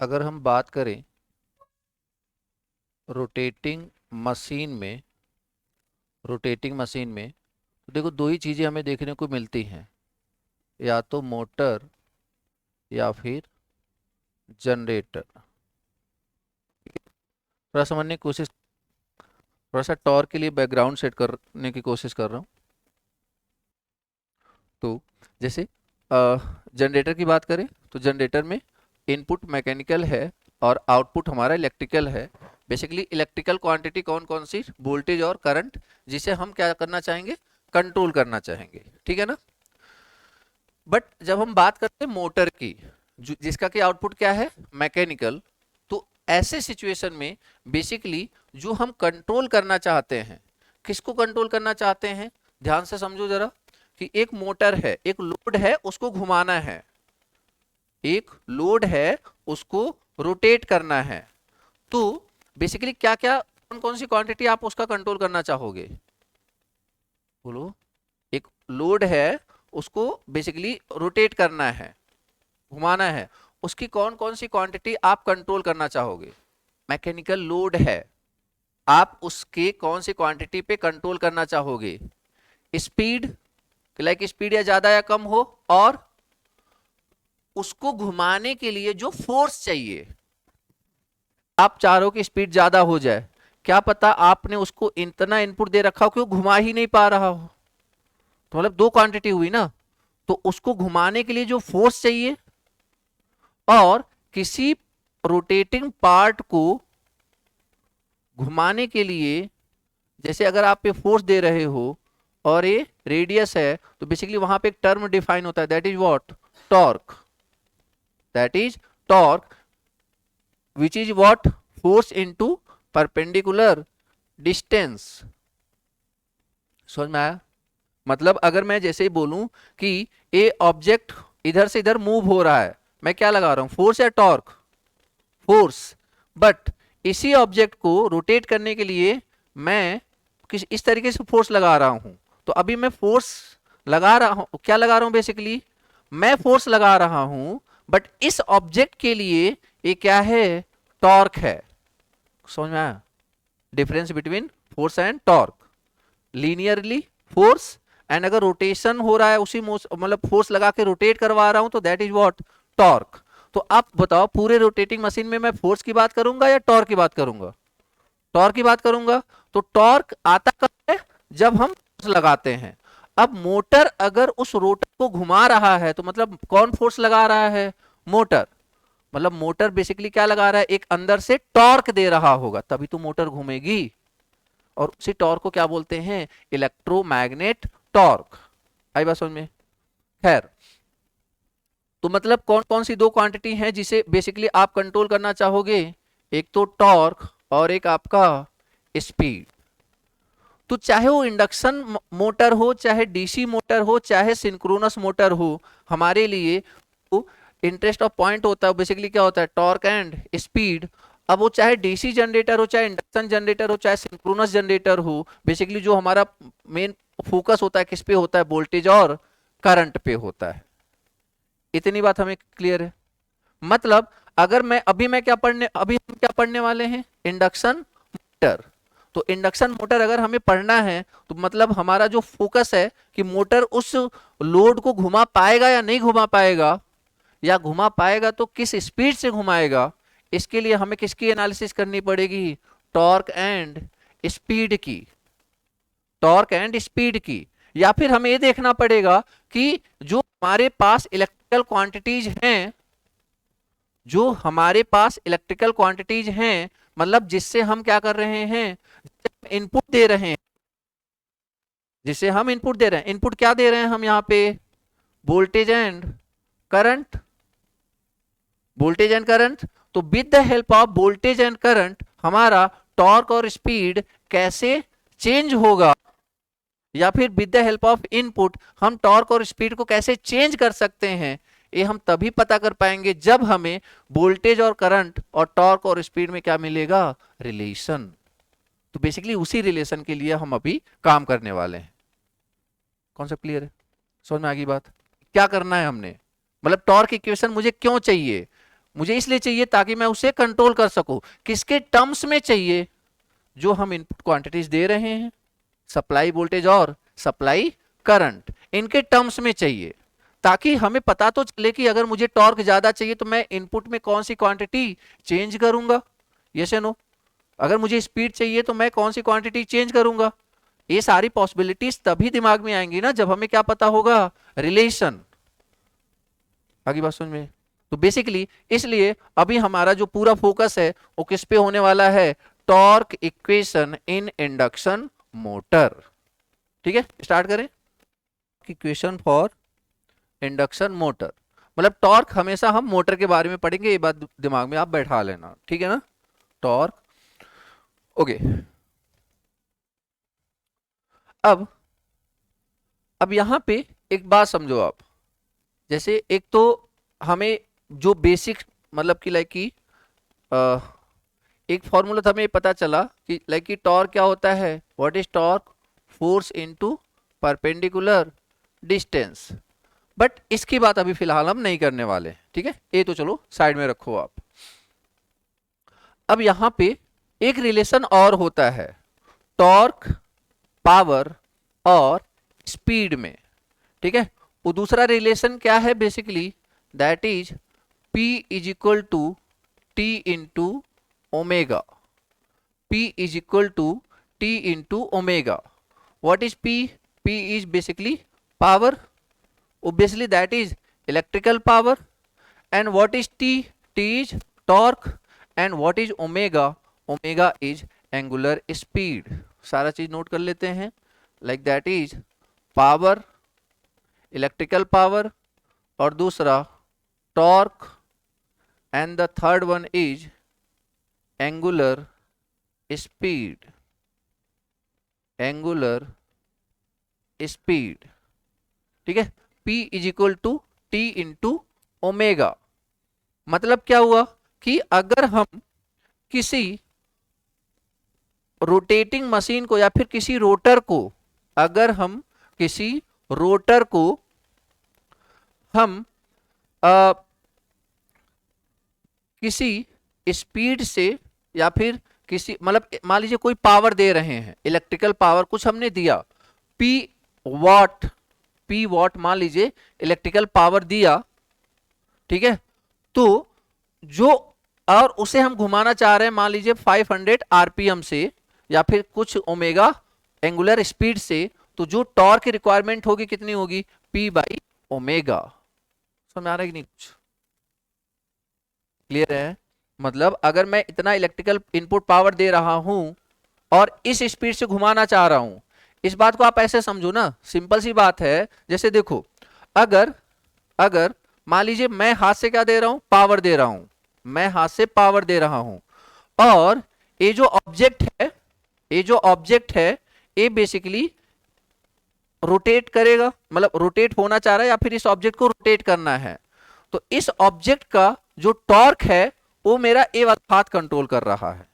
अगर हम बात करें रोटेटिंग मशीन में तो देखो दो ही चीज़ें हमें देखने को मिलती हैं, या तो मोटर या फिर जनरेटर। थोड़ा समझने की कोशिश, थोड़ा सा टॉर्क के लिए बैकग्राउंड सेट करने की कोशिश कर रहा हूँ। तो जैसे जनरेटर की बात करें तो जनरेटर में इनपुट मैकेनिकल है और आउटपुट हमारा इलेक्ट्रिकल है। बेसिकली इलेक्ट्रिकल क्वांटिटी कौन कौन सी, वोल्टेज और करंट, जिसे हम क्या करना चाहेंगे, कंट्रोल करना चाहेंगे, ठीक है ना। बट जब हम बात करते हैं मोटर की, जिसका कि आउटपुट क्या है, मैकेनिकल, तो ऐसे सिचुएशन में बेसिकली जो हम कंट्रोल करना चाहते हैं, किसको कंट्रोल करना चाहते हैं, ध्यान से समझो जरा, कि एक मोटर है, एक लोड है, उसको घुमाना है, एक लोड है, उसको रोटेट करना है। तो बेसिकली क्या क्या, कौन कौन सी क्वांटिटी आप उसका कंट्रोल करना चाहोगे, बोलो। एक लोड है, उसको बेसिकली रोटेट करना है, घुमाना है, उसकी कौन कौन सी क्वांटिटी आप कंट्रोल करना चाहोगे। मैकेनिकल लोड है, आप उसके कौन सी क्वांटिटी पे कंट्रोल करना चाहोगे, स्पीड, लाइक स्पीड या ज्यादा या कम हो, और उसको घुमाने के लिए जो फोर्स चाहिए। आप चाह रहे हो कि स्पीड ज्यादा हो जाए, क्या पता आपने उसको इतना इनपुट दे रखा हो कि वो घुमा ही नहीं पा रहा हो, तो मतलब दो क्वांटिटी हुई ना। तो उसको घुमाने के लिए जो फोर्स चाहिए, और किसी रोटेटिंग पार्ट को घुमाने के लिए, जैसे अगर आप पे फोर्स दे रहे हो और ये रेडियस है, तो बेसिकली वहां पे एक टर्म डिफाइन होता है, that is what, torque. That is torque which is what, force into perpendicular distance. समझ में आया। मतलब अगर मैं जैसे ही बोलूं कि ए ऑब्जेक्ट इधर से इधर मूव हो रहा है, मैं क्या लगा रहा हूं, फोर्स या टॉर्क, फोर्स। बट इसी ऑब्जेक्ट को रोटेट करने के लिए मैं इस तरीके से फोर्स लगा रहा हूं। तो अभी मैं फोर्स लगा रहा हूं, क्या लगा रहा हूं, बेसिकली मैं फोर्स लगा रहा हूं, बट इस ऑब्जेक्ट के लिए ये क्या है, टॉर्क है। समझ में आया difference between force and torque. Linearly force, and अगर रोटेशन हो रहा है उसी मतलब फोर्स लगा के रोटेट करवा रहा हूं, तो दैट इज व्हाट, टॉर्क। तो आप बताओ पूरे रोटेटिंग मशीन में मैं फोर्स की बात करूंगा या टॉर्क की बात करूंगा, टॉर्क की बात करूंगा। तो टॉर्क आता कब है, जब हम फोर्स लगाते हैं। अब मोटर अगर उस रोटर को घुमा रहा है, तो मतलब कौन फोर्स लगा रहा है, मोटर। मतलब मोटर बेसिकली क्या लगा रहा है, एक अंदर से टॉर्क दे रहा होगा, तभी तो मोटर घूमेगी। और उसी टॉर्क को क्या बोलते हैं, इलेक्ट्रोमैग्नेट टॉर्क। आई बात समझ में। खैर, तो मतलब कौन कौन सी दो क्वांटिटी हैं जिसे बेसिकली आप कंट्रोल करना चाहोगे, एक तो टॉर्क और एक आपका स्पीड। तो चाहे वो इंडक्शन मोटर हो, चाहे डीसी मोटर हो, चाहे सिंक्रोनस मोटर हो, हमारे लिए तो इंटरेस्ट ऑफ पॉइंट होता है बेसिकली क्या होता है, टॉर्क एंड स्पीड। अब वो चाहे डीसी जनरेटर हो, चाहे इंडक्शन जनरेटर हो, चाहे सिंक्रोनस जनरेटर हो, बेसिकली जो हमारा मेन फोकस होता है किस पे होता है, वोल्टेज और करंट पे होता है। इतनी बात हमें क्लियर है। मतलब अगर अभी हम क्या पढ़ने वाले हैं, इंडक्शन मोटर। तो इंडक्शन मोटर अगर हमें पढ़ना है, तो मतलब हमारा जो फोकस है कि मोटर उस लोड को घुमा पाएगा या नहीं घुमा पाएगा, या घुमा पाएगा तो किस स्पीड से घुमाएगा। इसके लिए हमें किसकी एनालिसिस करनी पड़ेगी, टॉर्क एंड स्पीड की, टॉर्क एंड स्पीड की। या फिर हमें ये देखना पड़ेगा कि जो हमारे पास इलेक्ट्रिकल क्वांटिटीज हैं, जो हमारे पास इलेक्ट्रिकल क्वांटिटीज हैं, मतलब जिससे हम क्या कर रहे हैं, इनपुट दे रहे हैं, जिसे हम इनपुट दे रहे हैं। इनपुट क्या दे रहे हैं हम यहाँ पे, voltage and current, voltage and current. तो with the help of voltage and current हमारा टॉर्क और स्पीड कैसे चेंज होगा, या फिर with the help of input हम टॉर्क और स्पीड को कैसे चेंज कर सकते हैं, ये हम तभी पता कर पाएंगे जब हमें वोल्टेज और करंट और टॉर्क और स्पीड में क्या मिलेगा, रिलेशन। तो बेसिकली उसी रिलेशन के लिए हम अभी काम करने वाले हैं। कॉन्सेप्ट क्लियर है, समझ में आ गई बात। क्या करना है हमने, मतलब टॉर्क इक्वेशन मुझे क्यों चाहिए, मुझे इसलिए चाहिए ताकि मैं उसे कंट्रोल कर सकूं। किसके टर्म्स में चाहिए? जो हम इनपुट क्वांटिटीज दे रहे हैं, सप्लाई वोल्टेज और सप्लाई करंट, इनके टर्म्स में चाहिए, ताकि हमें पता तो चले कि अगर मुझे टॉर्क ज्यादा चाहिए तो मैं इनपुट में कौन सी क्वांटिटी चेंज करूंगा, यस या नो। अगर मुझे स्पीड चाहिए तो मैं कौन सी क्वांटिटी चेंज करूंगा। ये सारी पॉसिबिलिटीज तभी दिमाग में आएंगी ना जब हमें क्या पता होगा, रिलेशन। आगे बात समझ में? तो बेसिकली इसलिए अभी हमारा जो पूरा फोकस है वो किस पे होने वाला है, torque equation in induction motor. ठीक है, स्टार्ट करें। इक्वेशन फॉर इंडक्शन मोटर, मतलब टॉर्क हमेशा हम मोटर के बारे में पढ़ेंगे, ये बात दिमाग में आप बैठा लेना, ठीक है ना। Torque, okay. अब यहां पे एक बात समझो आप, जैसे एक तो हमें जो बेसिक मतलब कि लाइक की एक फॉर्मूला था, हमें पता चला कि लाइक की टॉर्क क्या होता है, what is torque, force into perpendicular distance. But इसकी बात अभी फिलहाल हम नहीं करने वाले, ठीक है, ये तो चलो साइड में रखो आप। अब यहां पे एक रिलेशन और होता है टॉर्क, पावर और स्पीड में, ठीक है। वो दूसरा रिलेशन क्या है basically, that is P is equal to T into omega. P is equal to T into omega. What is P? P is basically power, obviously that is electrical power, and what is T? T is torque, and what is omega? Omega is angular speed। सारा चीज note कर लेते हैं, like that is power, electrical power, और दूसरा torque, and the third one is angular speed। angular speed, ठीक है। P is equal to T into omega. मतलब क्या हुआ कि अगर हम किसी रोटेटिंग मशीन को या फिर किसी रोटर को, अगर हम किसी रोटर को हम किसी स्पीड से या फिर किसी मतलब मान लीजिए कोई पावर दे रहे हैं, इलेक्ट्रिकल पावर कुछ हमने दिया, P वॉट मान लीजिए इलेक्ट्रिकल पावर दिया, ठीक है। तो जो और उसे हम घुमाना चाह रहे हैं मान लीजिए 500 आरपीएम से या फिर कुछ ओमेगा एंगुलर स्पीड से, तो जो टॉर्क की रिक्वायरमेंट होगी कितनी होगी, P बाई ओमेगा। समझ आ रहा है कि नहीं, कुछ क्लियर है? मतलब अगर मैं इतना इलेक्ट्रिकल इनपुट पावर दे रहा हूं और इस स्पीड से घुमाना चाह रहा हूं, इस बात को आप ऐसे समझो ना, सिंपल सी बात है। जैसे देखो, अगर अगर मान लीजिए मैं हाथ से क्या दे रहा हूं, पावर दे रहा हूं, मैं हाथ से पावर दे रहा हूं, और ये जो ऑब्जेक्ट है, ये जो ऑब्जेक्ट है ये बेसिकली रोटेट करेगा, मतलब रोटेट होना चाह रहा है या फिर इस ऑब्जेक्ट को रोटेट करना है, तो इस ऑब्जेक्ट का जो टॉर्क है वो मेरा ए वाला हाथ कंट्रोल कर रहा है।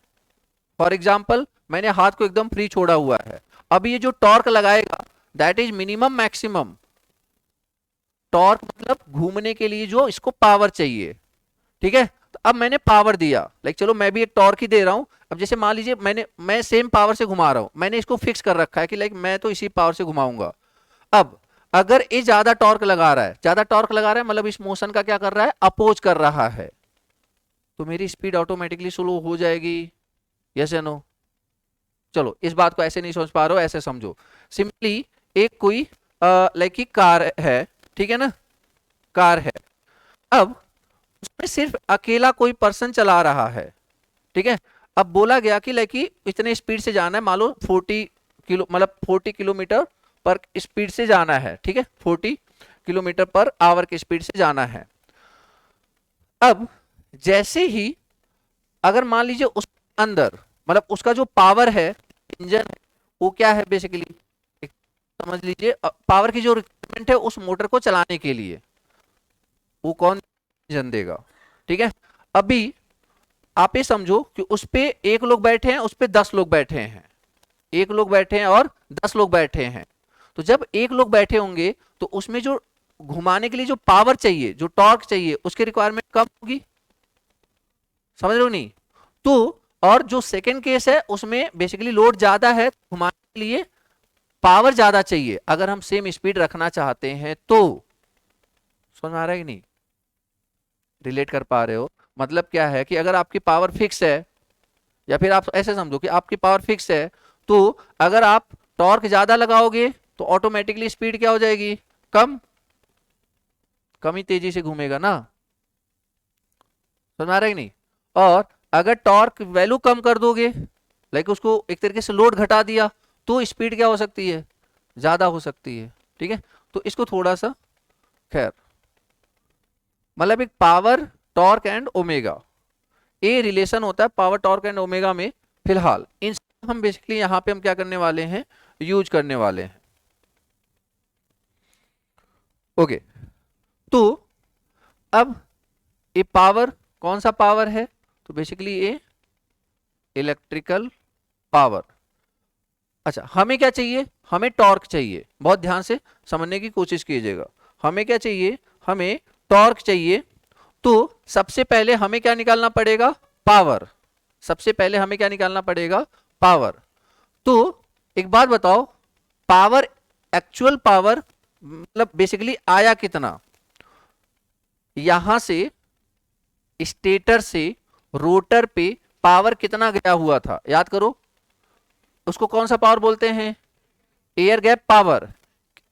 फॉर एग्जाम्पल मैंने हाथ को एकदम फ्री छोड़ा हुआ है, अब ये जो टॉर्क लगाएगा that is minimum maximum torque, मतलब घूमने के लिए जो इसको पावर चाहिए, ठीक है। तो अब मैंने पावर दिया, लाइक चलो मैं भी एक टॉर्क ही दे रहा हूं। अब जैसे मान लीजिए मैं सेम पावर से घुमा रहा हूं, मैंने इसको फिक्स कर रखा है कि लाइक मैं तो इसी पावर से घुमाऊंगा। अब अगर ये ज्यादा टॉर्क लगा रहा है, ज्यादा टॉर्क लगा रहा है मतलब इस मोशन का क्या कर रहा है, अपोज कर रहा है, तो मेरी स्पीड ऑटोमेटिकली स्लो हो जाएगी, यस या नो। चलो इस बात को ऐसे नहीं समझ पा रहे हो, ऐसे समझो सिंपली, एक कोई लाइक की कार है, ठीक है ना, कार है। अब उसमें सिर्फ अकेला कोई पर्सन चला रहा है, ठीक है। अब बोला गया कि लाइक इतने स्पीड से जाना है, मान लो 40 किलो मतलब 40 किलोमीटर पर स्पीड से जाना है, ठीक है, 40 किलोमीटर पर आवर की स्पीड से जाना है। अब जैसे ही अगर मान लीजिए उस अंदर मतलब उसका जो पावर है, इंजन, वो क्या है बेसिकली, समझ लीजिए पावर की जो रिक्वायरमेंट है उस मोटर को चलाने के लिए वो कौन इंजन देगा, ठीक है। अभी आप ये समझो कि उस पे एक लोग बैठे हैं, उस पे 10 लोग बैठे हैं, एक लोग बैठे हैं और 10 लोग बैठे हैं। तो जब एक लोग बैठे होंगे तो उसमें जो घुमाने के लिए जो पावर चाहिए, जो टॉर्क चाहिए, उसकी रिक्वायरमेंट कम होगी, समझ रहे हो नहीं? तो और जो सेकंड केस है उसमें बेसिकली लोड ज्यादा है, घुमाने के लिए पावर ज्यादा चाहिए अगर हम सेम स्पीड रखना चाहते हैं तो। समझ में आ रहा है कि नहीं? रिलेट कर पा रहे हो? मतलब क्या है कि अगर आपकी पावर फिक्स है, या फिर आप ऐसे समझो कि आपकी पावर फिक्स है, तो अगर आप टॉर्क ज्यादा लगाओगे तो ऑटोमेटिकली स्पीड क्या हो जाएगी? कम। कम ही तेजी से घूमेगा ना। समझ में आ रहा है कि नहीं? और अगर टॉर्क वैल्यू कम कर दोगे, लाइक उसको एक तरीके से लोड घटा दिया, तो स्पीड क्या हो सकती है? ज्यादा हो सकती है। ठीक है, तो इसको थोड़ा सा, खैर, मतलब एक power torque and omega, a relation होता है पावर टॉर्क एंड ओमेगा में। फिलहाल इन हम बेसिकली यहां पे हम क्या करने वाले हैं? यूज करने वाले हैं। ओके, तो अब ये पावर कौन सा पावर है? तो बेसिकली ये इलेक्ट्रिकल पावर। अच्छा, हमें क्या चाहिए? हमें टॉर्क चाहिए। बहुत ध्यान से समझने की कोशिश कीजिएगा। हमें क्या चाहिए? हमें टॉर्क चाहिए। तो सबसे पहले हमें क्या निकालना पड़ेगा? पावर। सबसे पहले हमें क्या निकालना पड़ेगा? पावर। तो एक बात बताओ, पावर, एक्चुअल पावर मतलब बेसिकली आया कितना? यहां से स्टेटर से रोटर पे पावर कितना गया हुआ था? याद करो, उसको कौन सा पावर बोलते हैं? Air gap power.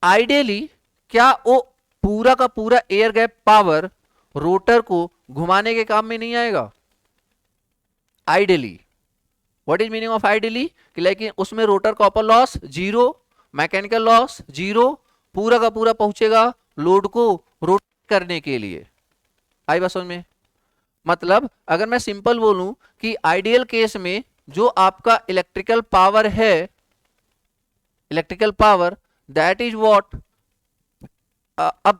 आइडियली क्या वो पूरा का पूरा एयर गैप पावर रोटर को घुमाने के काम में नहीं आएगा? Ideally. What is meaning of ideally? कि लेकिन उसमें rotor copper loss zero, mechanical loss zero, पूरा का पूरा पहुंचेगा लोड को रोटेट करने के लिए। आई बात समझ में? मतलब अगर मैं सिंपल बोलूं कि आइडियल केस में जो आपका इलेक्ट्रिकल पावर है, electrical power, that is what, अब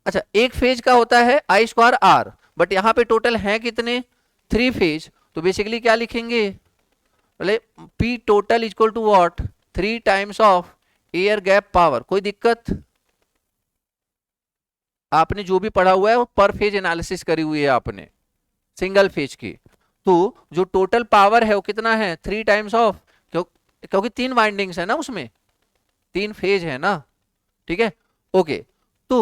अच्छा, एक फेज का होता है आई स्क्वायर आर, बट यहां पे टोटल है कितने? 3 फेज। तो बेसिकली क्या लिखेंगे? बोले P total equal to what? 3 times of air gap power. कोई दिक्कत? आपने जो भी पढ़ा हुआ है वो पर फेज एनालिसिस करी हुई है आपने, सिंगल फेज की। तो जो टोटल पावर है वो कितना है? 3 टाइम्स ऑफ, क्योंकि 3 वाइंडिंग्स है ना उसमें, 3 फेज है ना। ठीक है, ओके। तो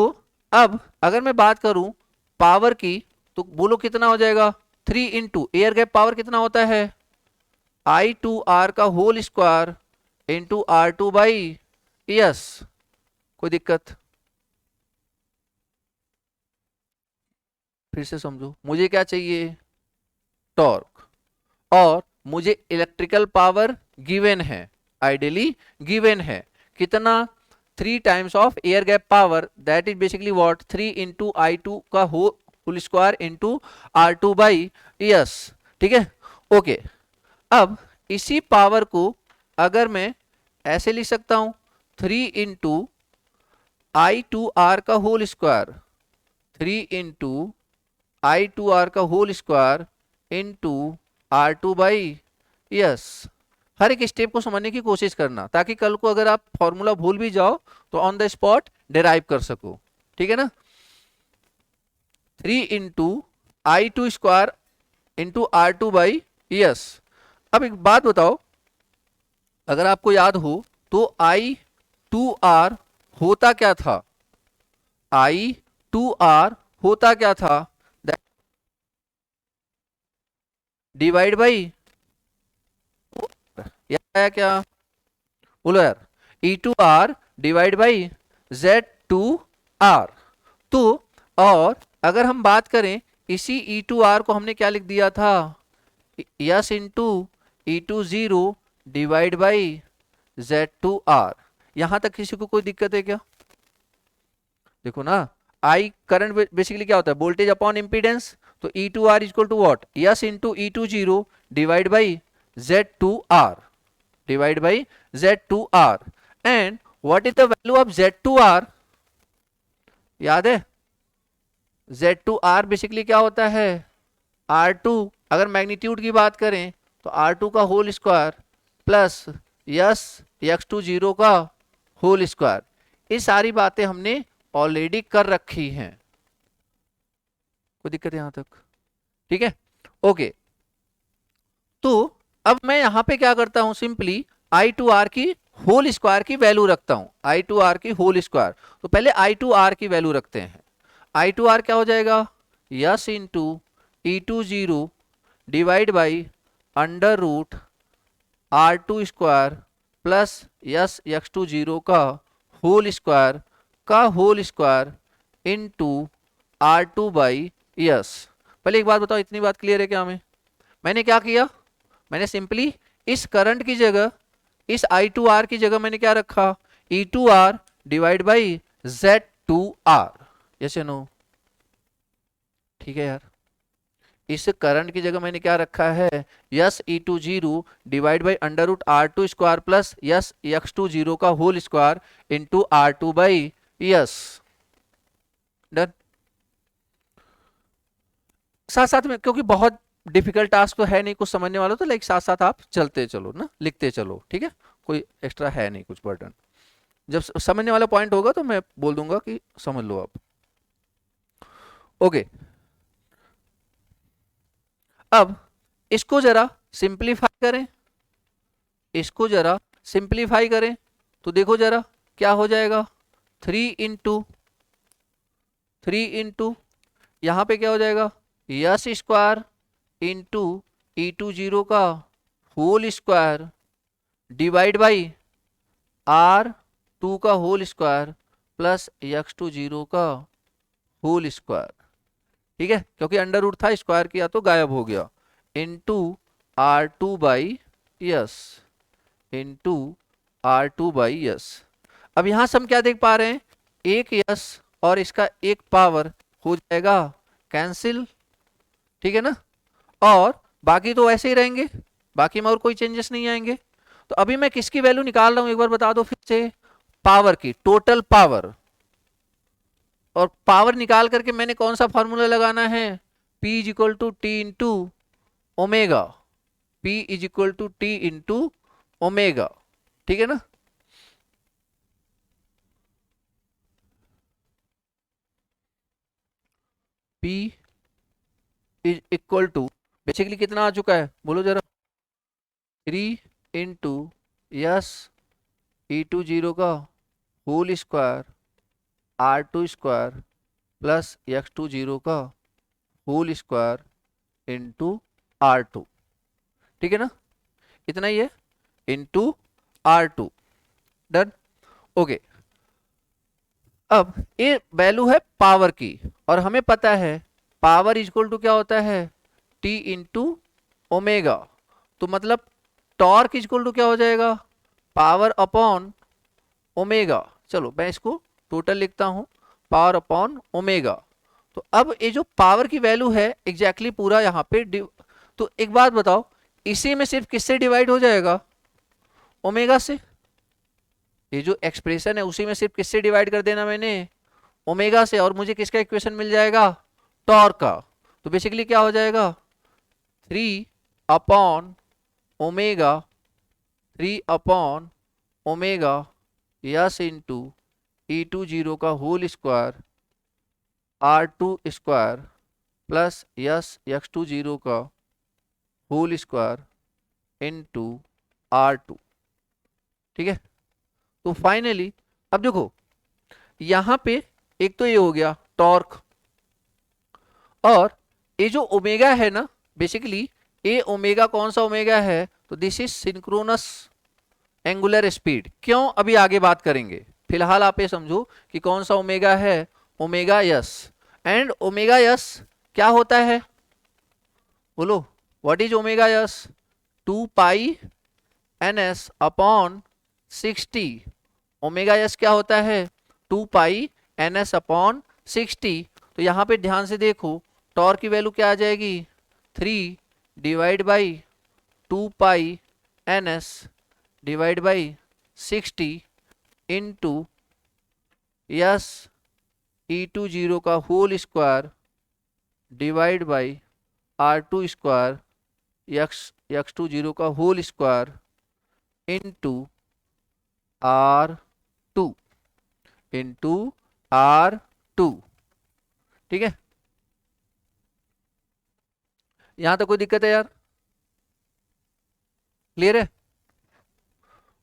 अब अगर मैं बात करूं पावर की, तो बोलो कितना हो जाएगा? 3 इंटू एयर गैप पावर कितना होता है? आई टू आर का whole square into R two by S. कोई दिक्कत? फिर से समझो, मुझे क्या चाहिए? टॉर्क। और मुझे इलेक्ट्रिकल पावर गिवन है, आइडियली गिवन है कितना? 3 times of air gap power, that is basically what? 3 into I two का whole square into R two by S. ठीक है, ओके। अब इसी पावर को अगर मैं ऐसे लिख सकता हूं, 3 इंटू आई टू आर का whole square, 3 into I two R का whole square into R two by S. हर एक स्टेप को समझने की कोशिश करना, ताकि कल को अगर आप फॉर्मूला भूल भी जाओ तो ऑन द स्पॉट डिराइव कर सको। ठीक है ना? 3 into I two square into R two by S. अब एक बात बताओ, अगर आपको याद हो तो आई टू आर होता क्या था? आई टू आर होता क्या था? डिवाइड बाई, याद आया क्या? बोलो यार। E two R divide by Z two R. तो और अगर हम बात करें, इसी ई टू आर को हमने क्या लिख दिया था? S into E two zero divide by Z two R. यहां तक किसी को कोई दिक्कत है क्या? देखो ना, आई करंट बेसिकली क्या होता है? Voltage upon impedance. तो E two R equal to what? S into E two zero divide by Z two R, divide by Z two R. And what is the value of Z two R? याद है? Z two are basically क्या होता है? Are to, अगर magnitude की बात करें तो आर टू का whole square plus S X two zero का होल स्क्वायर। ये सारी बातें हमने ऑलरेडी कर रखी हैं। कोई दिक्कत यहां तक? ठीक है, ओके, तो अब मैं यहां पे क्या करता हूं, सिंपली आई टू आर की होल स्क्वायर की वैल्यू रखता हूं, आई टू आर की होल स्क्वायर। तो पहले आई टू आर की वैल्यू रखते हैं। आई टू आर क्या हो जाएगा, S into E two zero divide by under root R two square plus S X two zero का whole square into R two by S. पहले एक बात बताओ, इतनी बात क्लियर है क्या हमें? मैंने क्या किया, मैंने सिंपली इस करंट की जगह, इस आई टू आर की जगह मैंने क्या रखा, E two R divide by Z two R. Yes या नो? ठीक है यार, इस करंट की जगह मैंने क्या रखा है, S E two zero divide by under root R two square plus S X two zero का whole square into R two by S. Done. साथ साथ में, क्योंकि बहुत डिफिकल्ट टास्क तो है नहीं, कुछ समझने वाला, तो लाइक साथ साथ आप चलते चलो ना, लिखते चलो, ठीक है, कोई एक्स्ट्रा है नहीं कुछ बर्डन। जब समझने वाला पॉइंट होगा तो मैं बोल दूंगा कि समझ लो आप। ओके, अब इसको जरा सिंप्लीफाई करें, इसको जरा सिंप्लीफाई करें, तो देखो जरा क्या हो जाएगा, थ्री इंटू यहां पे क्या हो जाएगा, S square into E two zero का whole square divide by R two का whole square plus X two zero का होल स्क्वायर। ठीक है, क्योंकि अंडर रूट था, स्क्वायर किया तो गायब हो गया, into R two by S, into R two by S. अब यहां से हम क्या देख पा रहे हैं, एक यस और इसका एक पावर हो जाएगा कैंसिल, ठीक है ना, और बाकी तो ऐसे ही रहेंगे, बाकी में और कोई चेंजेस नहीं आएंगे। तो अभी मैं किसकी वैल्यू निकाल रहा हूं, एक बार बता दो फिर से, पावर की, टोटल पावर। और पावर निकाल करके मैंने कौन सा फॉर्मूला लगाना है, P is equal to T into omega, P is equal to T into omega, ठीक है ना। P is equal to basically कितना आ चुका है, बोलो जरा, 3 into S E two zero का whole square R two square plus X two zero का whole square into R two, ठीक है ना, इतना ही है, into R two. Done. Okay, अब ये वैल्यू है पावर की, और हमें पता है पावर इक्वल टू क्या होता है, टी इंटू ओमेगा। तो मतलब टॉर्क इक्वल टू क्या हो जाएगा, पावर अपॉन ओमेगा। चलो मैं इसको टोटल लिखता हूं, पावर अपॉन ओमेगा। तो अब ये जो पावर की वैल्यू है एग्जैक्टली पूरा यहाँ पे तो एक बात बताओ, इसी में सिर्फ किससे डिवाइड हो जाएगा, ओमेगा से। ये जो एक्सप्रेशन है उसी में सिर्फ किससे डिवाइड कर देना मैंने, ओमेगा से, और मुझे किसका इक्वेशन मिल जाएगा, टॉर्क का। तो बेसिकली क्या हो जाएगा, 3/ओमेगा, 3/ओमेगा S into E two zero का whole square R two square plus S X two zero का whole square into R two, ठीक है। तो फाइनली अब देखो, यहां पे एक तो ये हो गया टॉर्क, और ये जो ओमेगा है ना, बेसिकली ये ओमेगा कौन सा ओमेगा है, तो this is synchronous angular speed. क्यों, अभी आगे बात करेंगे, फिलहाल आप ये समझो कि कौन सा ओमेगा है, omega S. And omega S क्या होता है, बोलो, what is omega S, 2 pi N S upon 60। Omega S क्या होता है, 2 पाई एन एस अपॉन 60। तो यहां पे ध्यान से देखो, टॉर्क की वैल्यू क्या आ जाएगी, 3/2 pi NS divide by 60 into S E two zero का whole square divide by R two square X two zero का whole square into R two, into R two, ठीक है। यहां तक कोई दिक्कत है यार? क्लियर है?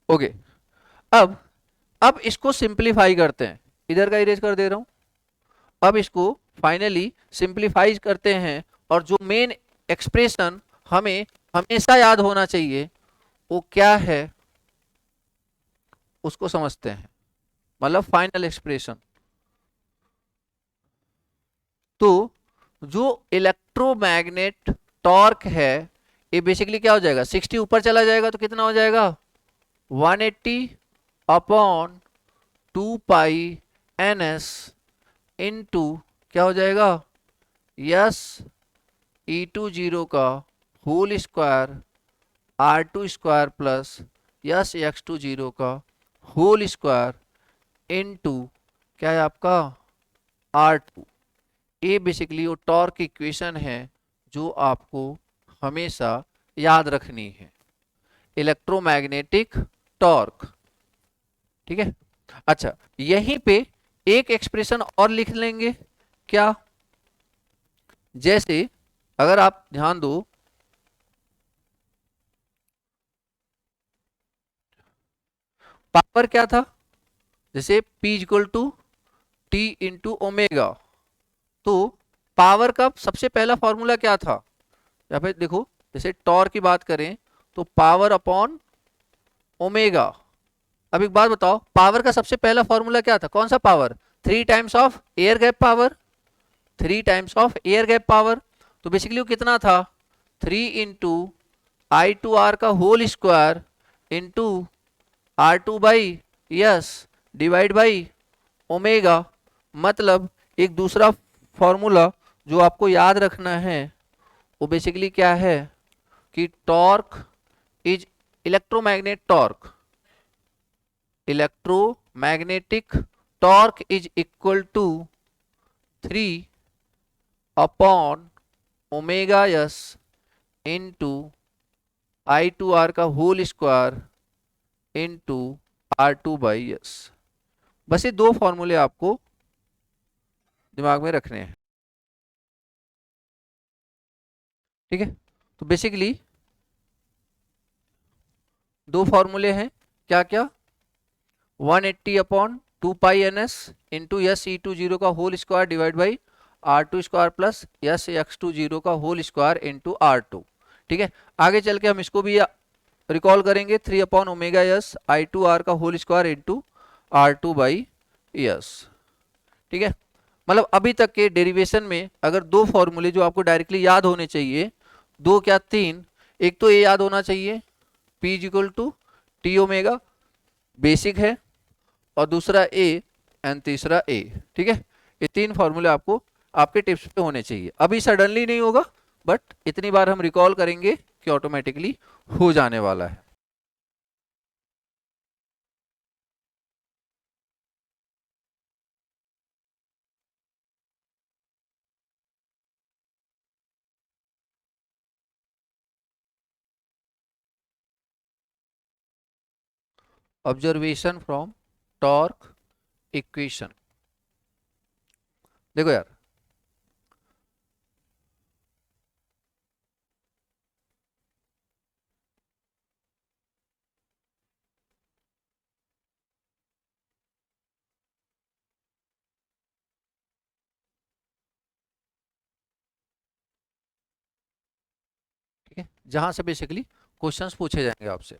ओके। अब इसको सिंप्लीफाई करते हैं, इधर का इरेज कर दे रहा हूं। अब इसको फाइनली सिंप्लीफाई करते हैं, और जो मेन एक्सप्रेशन हमें हमेशा याद होना चाहिए वो क्या है उसको समझते हैं, मतलब फाइनल एक्सप्रेशन। तो जो इलेक्ट्रोमैग्नेट टॉर्क है ये बेसिकली क्या हो जाएगा, 60 ऊपर चला जाएगा तो कितना हो जाएगा, 180 upon 2 pi N S into क्या हो जाएगा, यस ई टू जीरो का whole square R two square plus S X two zero का होल स्क्वायर इनटू क्या है आपका आर टू। ये बेसिकली वो टॉर्क इक्वेशन है जो आपको हमेशा याद रखनी है, इलेक्ट्रोमैग्नेटिक टॉर्क। ठीक है। अच्छा, यहीं पे एक एक्सप्रेशन और लिख लेंगे, क्या, जैसे अगर आप ध्यान दो, पावर क्या था, जैसे P equal to T into omega, तो पावर का सबसे पहला फॉर्मूला क्या था, या फिर देखो जैसे टॉर्क की बात करें तो पावर अपॉन ओमेगा। अब एक बात बताओ, पावर का सबसे पहला फॉर्मूला क्या था, कौन सा power, 3 times of air gap power, 3 times of air gap power. तो बेसिकली वो कितना था, 3 इंटू आई टू आर का whole square into R two by S divide by omega. मतलब एक दूसरा फॉर्मूला जो आपको याद रखना है वो बेसिकली क्या है कि torque is electromagnetic torque is equal to 3 upon omega S into I two R का whole square into R two by S. बस ये दो फॉर्मूले आपको दिमाग में रखने हैं। ठीक है, तो बेसिकली दो फॉर्मूले हैं, क्या क्या, 180 upon 2 pi N S into S E two zero का whole square divide by R two square plus S X two zero का whole square into R two. ठीक है, आगे चल के हम इसको भी रिकॉल करेंगे, 3 upon omega S I two R का whole square into R two by S. ठीक है, मतलब अभी तक के डेरिवेशन में अगर दो फॉर्मूले जो आपको डायरेक्टली याद होने चाहिए, दो क्या तीन, एक तो ये याद होना चाहिए P equal to T omega, basic है, और दूसरा ए एंड तीसरा ए। ठीक है, ये तीन फॉर्मूले आपको आपके टिप्स पे होने चाहिए। अभी सडनली नहीं होगा, बट इतनी बार हम रिकॉल करेंगे कि ऑटोमेटिकली हो जाने वाला है। Observation from torque equation. देखो यार, ठीक है, जहां से बेसिकली क्वेश्चंस पूछे जाएंगे आपसे।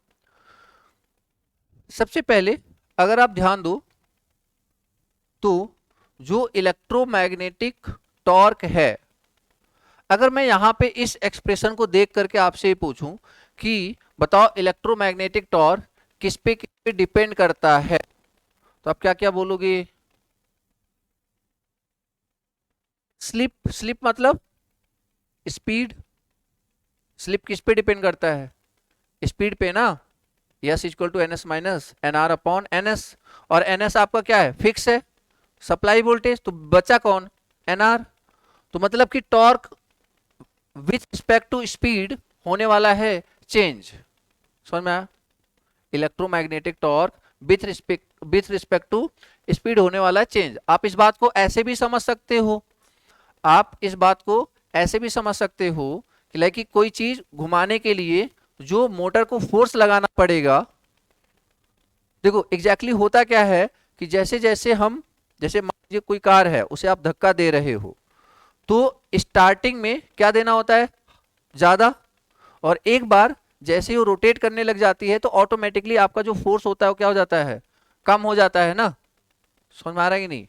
सबसे पहले अगर आप ध्यान दो तो जो इलेक्ट्रोमैग्नेटिक टॉर्क है, अगर मैं यहां पे इस एक्सप्रेशन को देख करके आपसे पूछूं कि बताओ इलेक्ट्रोमैग्नेटिक टॉर्क किस पे डिपेंड करता है, तो आप क्या क्या बोलोगे, स्लिप, स्लिप मतलब स्पीड, स्लिप किस पे डिपेंड करता है, स्पीड पे ना, S equal to N S minus N R upon N S, और एन एस आपका क्या है, फिक्स है, सप्लाई वोल्टेज, तो बचा कौन, एन आर। तो मतलब कि torque with respect to speed होने वाला है चेंज, समझ में आया, electromagnetic torque with respect to speed होने वाला है चेंज। आप इस बात को ऐसे भी समझ सकते हो, आप इस बात को ऐसे भी समझ सकते हो कि लाइक कि कोई चीज घुमाने के लिए जो मोटर को फोर्स लगाना पड़ेगा। देखो एग्जैक्टली होता क्या है कि जैसे जैसे जैसे मान लीजिए कोई कार है, उसे आप धक्का दे रहे हो, तो स्टार्टिंग में क्या देना होता है, ज्यादा, और एक बार जैसे ही वो रोटेट करने लग जाती है तो ऑटोमेटिकली आपका जो फोर्स होता है वो क्या हो जाता है, कम हो जाता है ना। समझ में आ रहा है कि नहीं?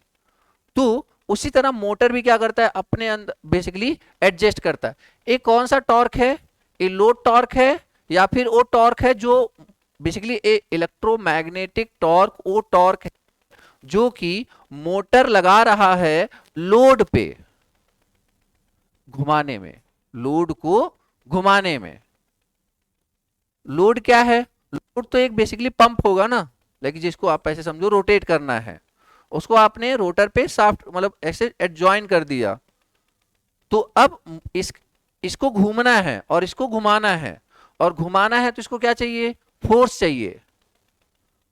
तो उसी तरह मोटर भी क्या करता है, अपने अंदर बेसिकली एडजस्ट करता है। एक कौन सा टॉर्क है, ये लोड टॉर्क है या फिर वो टॉर्क है जो बेसिकली इलेक्ट्रोमैग्नेटिक टॉर्क, वो टॉर्क है जो कि मोटर लगा रहा है लोड पे घुमाने में, लोड को घुमाने में। लोड क्या है, लोड तो एक बेसिकली पंप होगा ना, लेकिन जिसको आप ऐसे समझो रोटेट करना है, उसको आपने रोटर पे साफ्ट मतलब ऐसे एडजॉइन कर दिया। तो अब इसको घूमना है और इसको घुमाना है, और घुमाना है तो इसको क्या चाहिए, फोर्स चाहिए।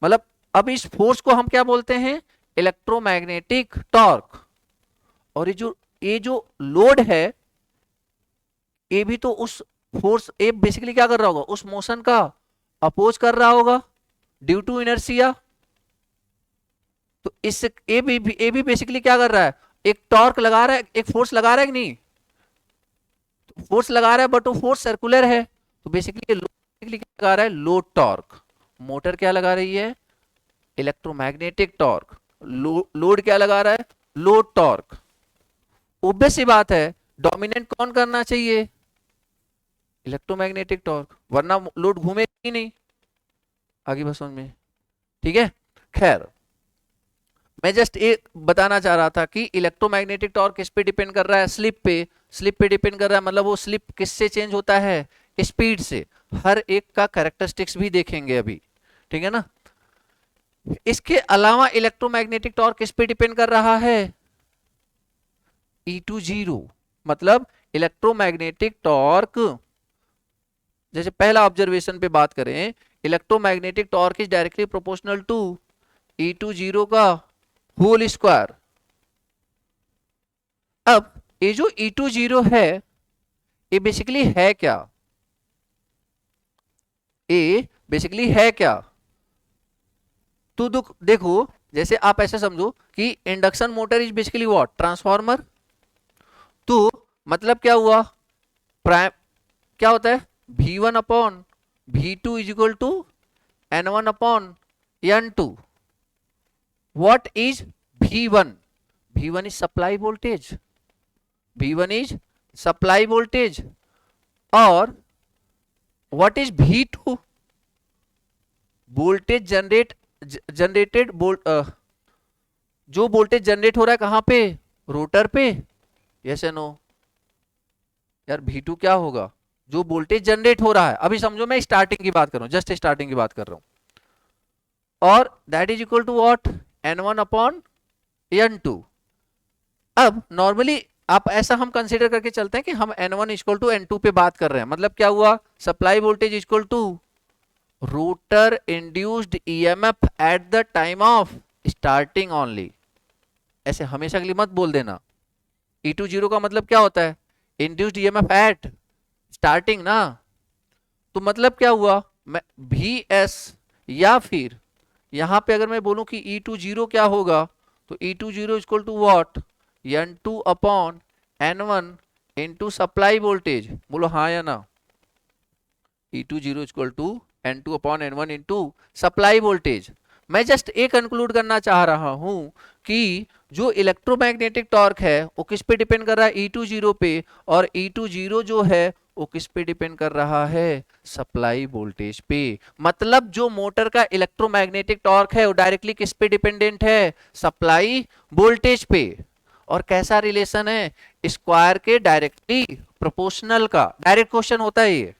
मतलब अब इस फोर्स को हम क्या बोलते हैं, इलेक्ट्रोमैग्नेटिक टॉर्क। और ये जो लोड है, ये भी तो उस फोर्स, ये बेसिकली क्या कर रहा होगा, उस मोशन का अपोज कर रहा होगा ड्यू टू इनर्शिया। तो इस ये भी बेसिकली क्या कर रहा है, एक टॉर्क लगा रहा है, एक फोर्स लगा रहा है कि नहीं, फोर्स लगा रहा है, बट वो फोर्स सर्कुलर है। तो बेसिकली क्या लगा रहा है, लोड टॉर्क। मोटर क्या लगा रही है, इलेक्ट्रोमैग्नेटिक टॉर्क। लोड क्या लगा रहा है, लोड टॉर्क। ऑब्वियस सी बात है, डोमिनेंट कौन करना चाहिए, इलेक्ट्रोमैग्नेटिक टॉर्क, वरना लोड घूमेगा ही नहीं। आगे बस समझ में, ठीक है। खैर, मैं जस्ट एक बताना चाह रहा था कि इलेक्ट्रोमैग्नेटिक टॉर्क किस पे डिपेंड कर रहा है, स्लिप पे। स्लिप पे डिपेंड कर रहा है, मतलब वो स्लिप किससे चेंज होता है, स्पीड से। हर एक का कैरेक्टरिस्टिक्स भी देखेंगे अभी, ठीक है ना। इसके अलावा इलेक्ट्रोमैग्नेटिक टॉर्क किस पे डिपेंड कर रहा है, E20, मतलब इलेक्ट्रोमैग्नेटिक टॉर्क। जैसे पहला ऑब्जर्वेशन पे बात करें, electromagnetic torque is directly proportional to E20 का होल स्क्वायर। अब ये जो E20 है, ये बेसिकली है क्या, ये बेसिकली है क्या। तो देखो, जैसे आप ऐसे समझो कि induction motor is basically what, transformer. तो मतलब क्या हुआ, प्राइम क्या होता है, V1 upon V2 is equal to N1 upon N2। What is V1, V1 is supply voltage, V1 is supply voltage. और what is V2, voltage generated जो voltage generate हो रहा है कहां पे, रोटर पे। यस या नो, यार V2 क्या होगा, जो वोल्टेज जनरेट हो रहा है। अभी समझो मैं स्टार्टिंग की बात कर रहा हूं, जस्ट स्टार्टिंग की बात कर रहा हूं। और that is equal to what, N1 upon N2। अब नॉर्मली आप ऐसा हम कंसीडर करके चलते हैं कि हम N1 इक्वल टू N2 पे बात कर रहे हैं। मतलब क्या हुआ, supply voltage equal to rotor induced EMF at the time of starting only. ऐसे हमेशा के लिए मत बोल देना। E20 का मतलब क्या होता है, इंड्यूस्ड ईएमएफ एट स्टार्टिंग ना। तो मतलब क्या हुआ, मैं VS, या फिर यहां पे अगर मैं बोलूं कि E20 क्या होगा, तो E20 equal to what, N2 upon N1 into supply voltage. बोलो हाँ या ना, E20 equal to N2 upon N1 into supply voltage. मैं जस्ट ये कंक्लूड करना चाह रहा हूं कि जो इलेक्ट्रोमैग्नेटिक टॉर्क है वो किस पे डिपेंड कर रहा है, E20 पे। और E20 जो है वो किस पे डिपेंड कर रहा है, सप्लाई वोल्टेज पे। मतलब जो मोटर का इलेक्ट्रोमैग्नेटिक टॉर्क है वो डायरेक्टली किस पे डिपेंडेंट है, सप्लाई वोल्टेज पे। और कैसा रिलेशन है, स्क्वायर के डायरेक्टली प्रोपोर्शनल का। डायरेक्ट क्वेश्चन होता है ये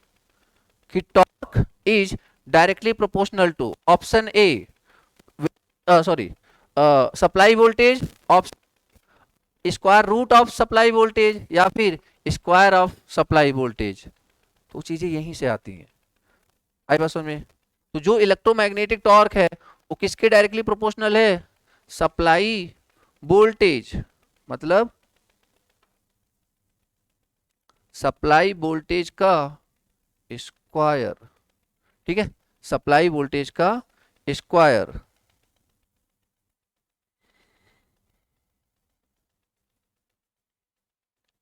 कि torque is directly proportional to option A, sorry, supply voltage of square root of supply voltage, या फिर स्क्वायर ऑफ सप्लाई वोल्टेज। तो चीजें यहीं से आती हैं। आई बात समझ में। तो जो इलेक्ट्रोमैग्नेटिक टॉर्क है वो किसके डायरेक्टली प्रोपोर्शनल है, सप्लाई वोल्टेज। मतलब सप्लाई वोल्टेज का स्क्वायर, ठीक है, सप्लाई वोल्टेज का स्क्वायर।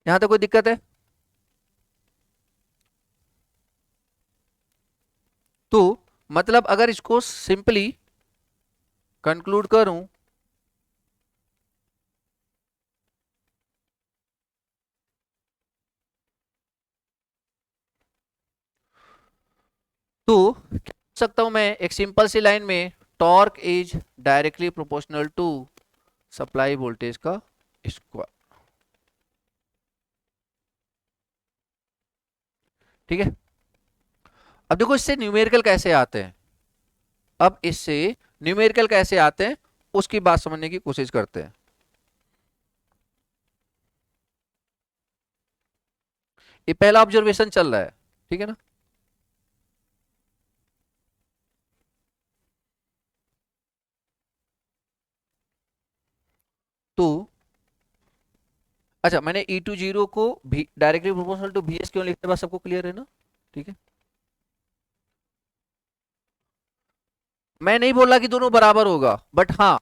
यहां तक कोई दिक्कत है? तो मतलब अगर इसको सिंपली कंक्लूड करूं, तो क्या लिख सकता हूं मैं एक सिंपल सी लाइन में, torque is directly proportional to supply voltage का स्क्वायर। ठीक है, अब देखो इससे न्यूमेरिकल कैसे आते हैं, अब इससे न्यूमेरिकल कैसे आते हैं उसकी बात समझने की कोशिश करते हैं। ये पहला ऑब्जर्वेशन चल रहा है, ठीक है ना। तो अच्छा, मैंने E20 को भी डायरेक्टली प्रोपोर्शनल टू VS क्यों लिखते हैं, बस सबको क्लियर है ना? ठीक है, मैं नहीं बोल रहा कि दोनों बराबर होगा, बट हाँ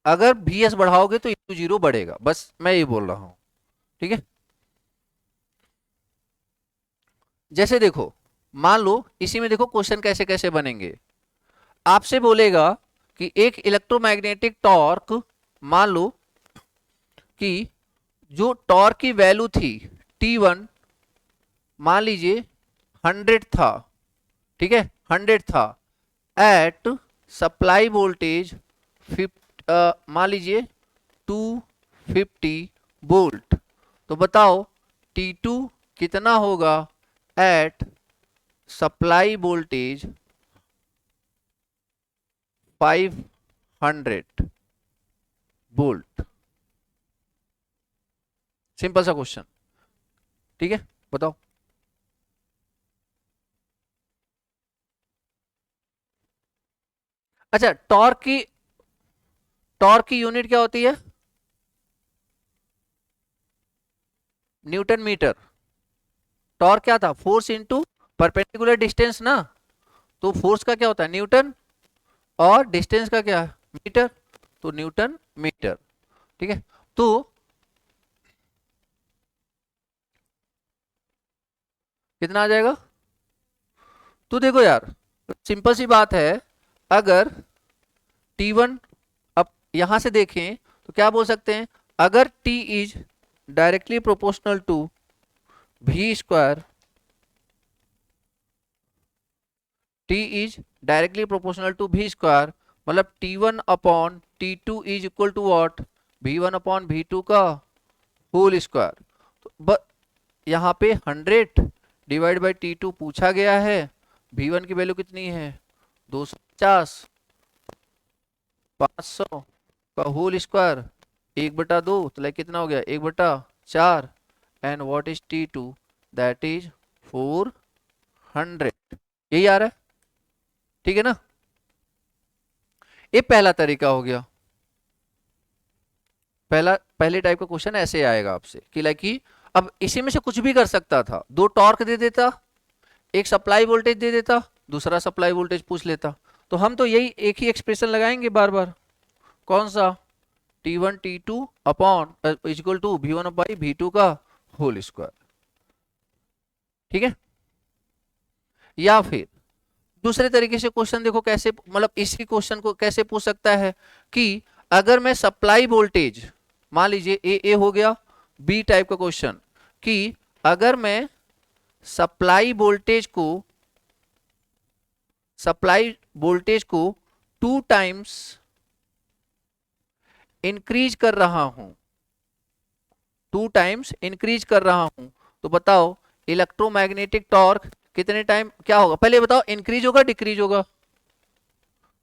अगर VS बढ़ाओगे तो E20 बढ़ेगा, बस मैं ये बोल रहा हूं। ठीक है, जैसे देखो, मान लो इसी में देखो क्वेश्चन कैसे कैसे बनेंगे। आपसे बोलेगा कि एक इलेक्ट्रोमैग्नेटिक टॉर्क, मान लो कि जो टॉर्क की वैल्यू थी T1, मान लीजिए 100 था, ठीक है 100 था, एट सप्लाई वोल्टेज मान लीजिए 250 वोल्ट। तो बताओ T2 कितना होगा at supply voltage 500 volt. Simple सा क्वेश्चन, ठीक है, बताओ। अच्छा, टॉर्क की यूनिट क्या होती है? Newton metre. टॉर्क क्या था? फोर्स इनटू परपेंडिकुलर डिस्टेंस ना, तो फोर्स का क्या होता है? न्यूटन, और डिस्टेंस का क्या है? मीटर, तो न्यूटन मीटर। ठीक है, तो कितना आ जाएगा? तो देखो यार, सिंपल सी बात है, अगर T1, अब यहां से देखें तो क्या बोल सकते हैं, अगर T is directly proportional to V square, T is directly proportional to V square, मतलब T1 upon T2 is equal to what? V1 upon V2 का होल स्क्वायर। तो यहाँ पे 100 डिवाइड बाई T2 पूछा गया है, V1 की वैल्यू कितनी है? 250, 500 का होल स्क्वायर 1/2, तो लाइक कितना हो गया? 1/4। And what is T2? That is 400। यही आ रहा है, ठीक है ना। ये पहला तरीका हो गया, पहले टाइप का क्वेश्चन ऐसे आएगा आपसे कि लाइक कि अब इसी में से कुछ भी कर सकता था, दो टॉर्क दे देता, एक सप्लाई वोल्टेज दे देता, दूसरा सप्लाई वोल्टेज पूछ लेता। तो हम तो यही एक ही एक्सप्रेशन लगाएंगे बार बार, कौन सा? T1 T2 upon equal to V1 by V2 का होल स्क्वायर। ठीक है, या फिर दूसरे तरीके से क्वेश्चन देखो कैसे, मतलब इसी क्वेश्चन को कैसे पूछ सकता है कि अगर मैं सप्लाई वोल्टेज, मान लीजिए ए हो गया, बी टाइप का क्वेश्चन कि अगर मैं सप्लाई वोल्टेज को 2 टाइम्स इंक्रीज कर रहा हूं, 2 टाइम्स इंक्रीज कर रहा हूं, तो बताओ इलेक्ट्रोमैग्नेटिक टॉर्क कितने टाइम क्या होगा? पहले बताओ, इंक्रीज होगा डिक्रीज होगा?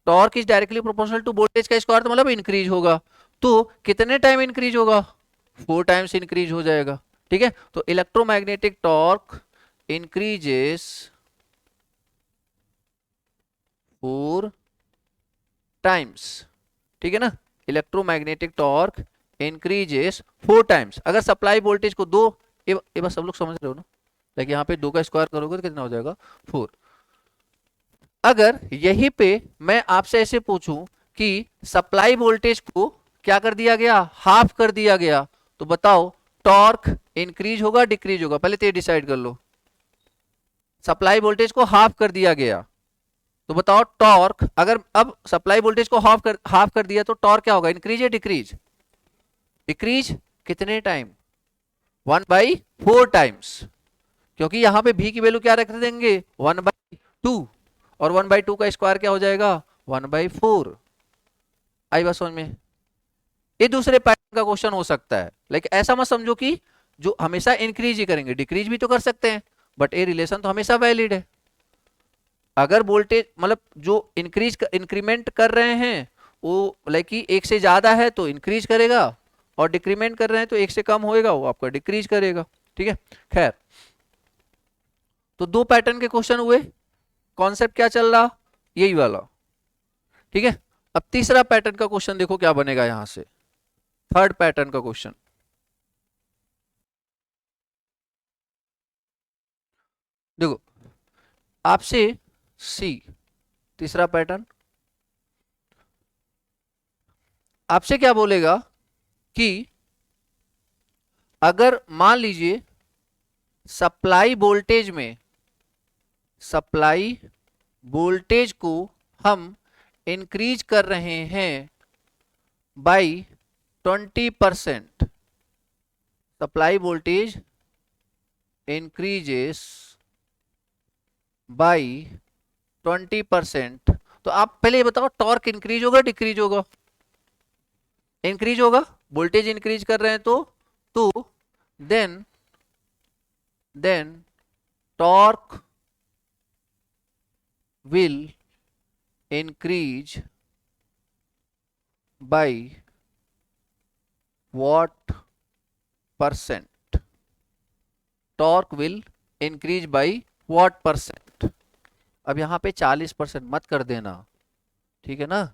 Torque is directly proportional to voltage का स्क्वायर, तो मतलब इंक्रीज होगा। तो कितने टाइम इंक्रीज होगा? 4 टाइम्स इंक्रीज हो जाएगा। ठीक है, तो इलेक्ट्रोमैग्नेटिक टॉर्क इंक्रीजेस 4 टाइम्स। ठीक है ना, इलेक्ट्रोमैग्नेटिक टॉर्क इंक्रीजेस 4 टाइम्स। अगर सप्लाई वोल्टेज को दो, ये बस सब लोग समझ रहे हो ना? लेकिन यहाँ पे 2 का स्क्वायर करोगे तो कितना हो जाएगा 4। अगर यहीं पे मैं आपसे ऐसे पूछूं कि सप्लाई वोल्टेज को क्या कर दिया गया, हाफ कर दिया गया, तो बताओ टॉर्क इंक्रीज होगा डिक्रीज होगा, पहले तो ये डिसाइड कर लो। सप्लाई वोल्टेज को हाफ कर दिया गया तो बताओ टॉर्क, अगर अब सप्लाई वोल्टेज को हाफ कर दिया तो टॉर्क क्या होगा, इंक्रीज या डिक्रीज? डिक्रीज। कितने टाइम? 1/4 टाइम्स, क्योंकि यहां पे भी की वैल्यू क्या रख देंगे 1/2, और 1/2 का स्क्वायर क्या हो जाएगा 1/4। आई बात समझ में? ये दूसरे पैटर्न का क्वेश्चन हो सकता है, लेकिन ऐसा मत समझो कि जो हमेशा इंक्रीज ही करेंगे, डिक्रीज भी तो कर सकते हैं, बट ये रिलेशन तो हमेशा वैलिड है। अगर वोल्टेज मतलब जो इंक्रीमेंट कर रहे हैं वो लाइक कि 1 से ज्यादा है तो इंक्रीज करेगा, और डिक्रीमेंट कर रहे हैं तो 1 से कम होएगा वो आपका डिक्रीज करेगा। ठीक है, खैर, तो 2 पैटर्न के क्वेश्चन हुए। कॉन्सेप्ट क्या चल रहा, यही वाला। ठीक है, अब तीसरा पैटर्न का क्वेश्चन देखो क्या बनेगा यहां से, थर्ड पैटर्न का क्वेश्चन। देखो आपसे सी, तीसरा पैटर्न आपसे क्या बोलेगा कि अगर मान लीजिए सप्लाई वोल्टेज को हम इंक्रीज कर रहे हैं by 20%, supply voltage increases by 20%, तो आप पहले ये बताओ टॉर्क इंक्रीज होगा डिक्रीज होगा? इंक्रीज होगा, वोल्टेज इंक्रीज कर रहे हैं तो then torque will increase by what percent? Torque will increase by what percent? अब यहां पे 40% मत कर देना, ठीक है ना?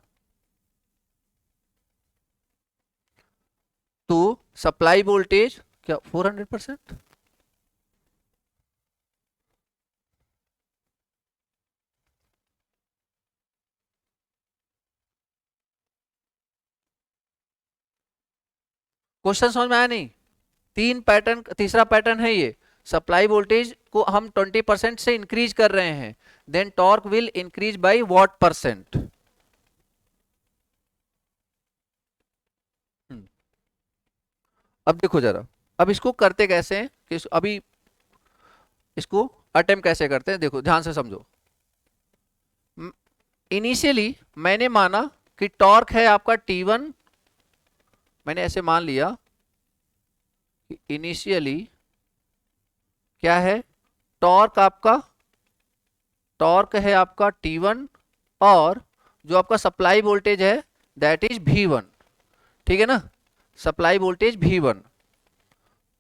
तो सप्लाई वोल्टेज क्या 400%? क्वेश्चन समझ में आया नहीं? तीन पैटर्न, तीसरा पैटर्न है ये, सप्लाई वोल्टेज को हम 20% से इंक्रीज कर रहे हैं, then torque will increase by what percent? अब देखो जरा, अब इसको करते कैसे हैं कि अभी इसको अटेम्प्ट कैसे करते हैं, देखो ध्यान से समझो। इनिशियली मैंने माना कि टॉर्क है आपका T1, मैंने ऐसे मान लिया कि इनिशियली क्या है, टॉर्क है आपका T1, और जो आपका सप्लाई वोल्टेज है दैट इज V1, ठीक है ना? Supply voltage V1।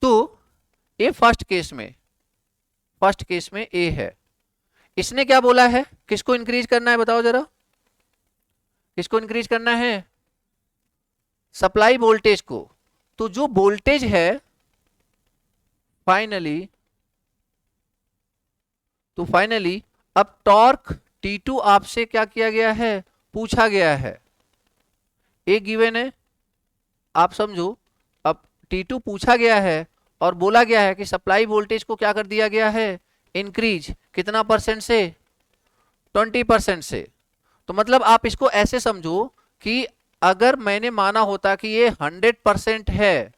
तो ये फर्स्ट केस में ए है। इसने क्या बोला है, किसको इंक्रीज करना है बताओ जरा, किसको इंक्रीज करना है? सप्लाई वोल्टेज को। तो जो वोल्टेज है फाइनली अब टॉर्क T2 आपसे क्या किया गया है, पूछा गया है, एक गिवन है, आप समझो। अब T2 पूछा गया है और बोला गया है कि सप्लाई वोल्टेज को क्या कर दिया गया है, इंक्रीज, कितना परसेंट से, 20% से। तो मतलब आप इसको ऐसे समझो कि अगर मैंने माना होता कि ये 100% है,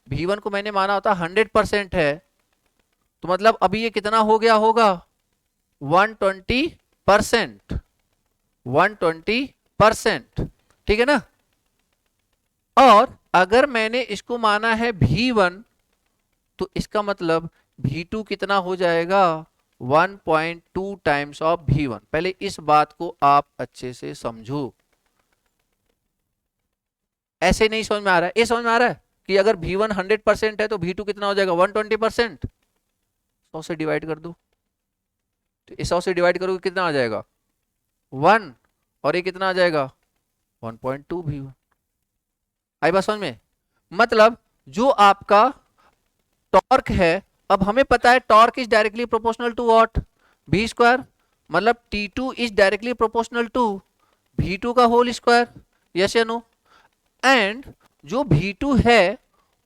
V1 को मैंने माना होता 100% है, तो मतलब अभी ये कितना हो गया होगा 120%, 120%, ठीक है ना? और अगर मैंने इसको माना है V1, तो इसका मतलब V2 कितना हो जाएगा 1.2 टाइम्स ऑफ V1। पहले इस बात को आप अच्छे से समझो, ऐसे नहीं समझ में आ रहा है? ये समझ में आ रहा है कि अगर V1 100% है तो V2 कितना हो जाएगा 120%? 100 से डिवाइड कर दो, तो 100 से डिवाइड करोगे कितना आ जाएगा 1, और ये कितना आ जाएगा 1.2 V1। आई बात समझ में? मतलब जो आपका टॉर्क है अब हमें पता है torque is directly proportional to what, v square, मतलब T2 is directly proportional to V2 का होल स्क्वायर, यस या नो। एंड जो V2 है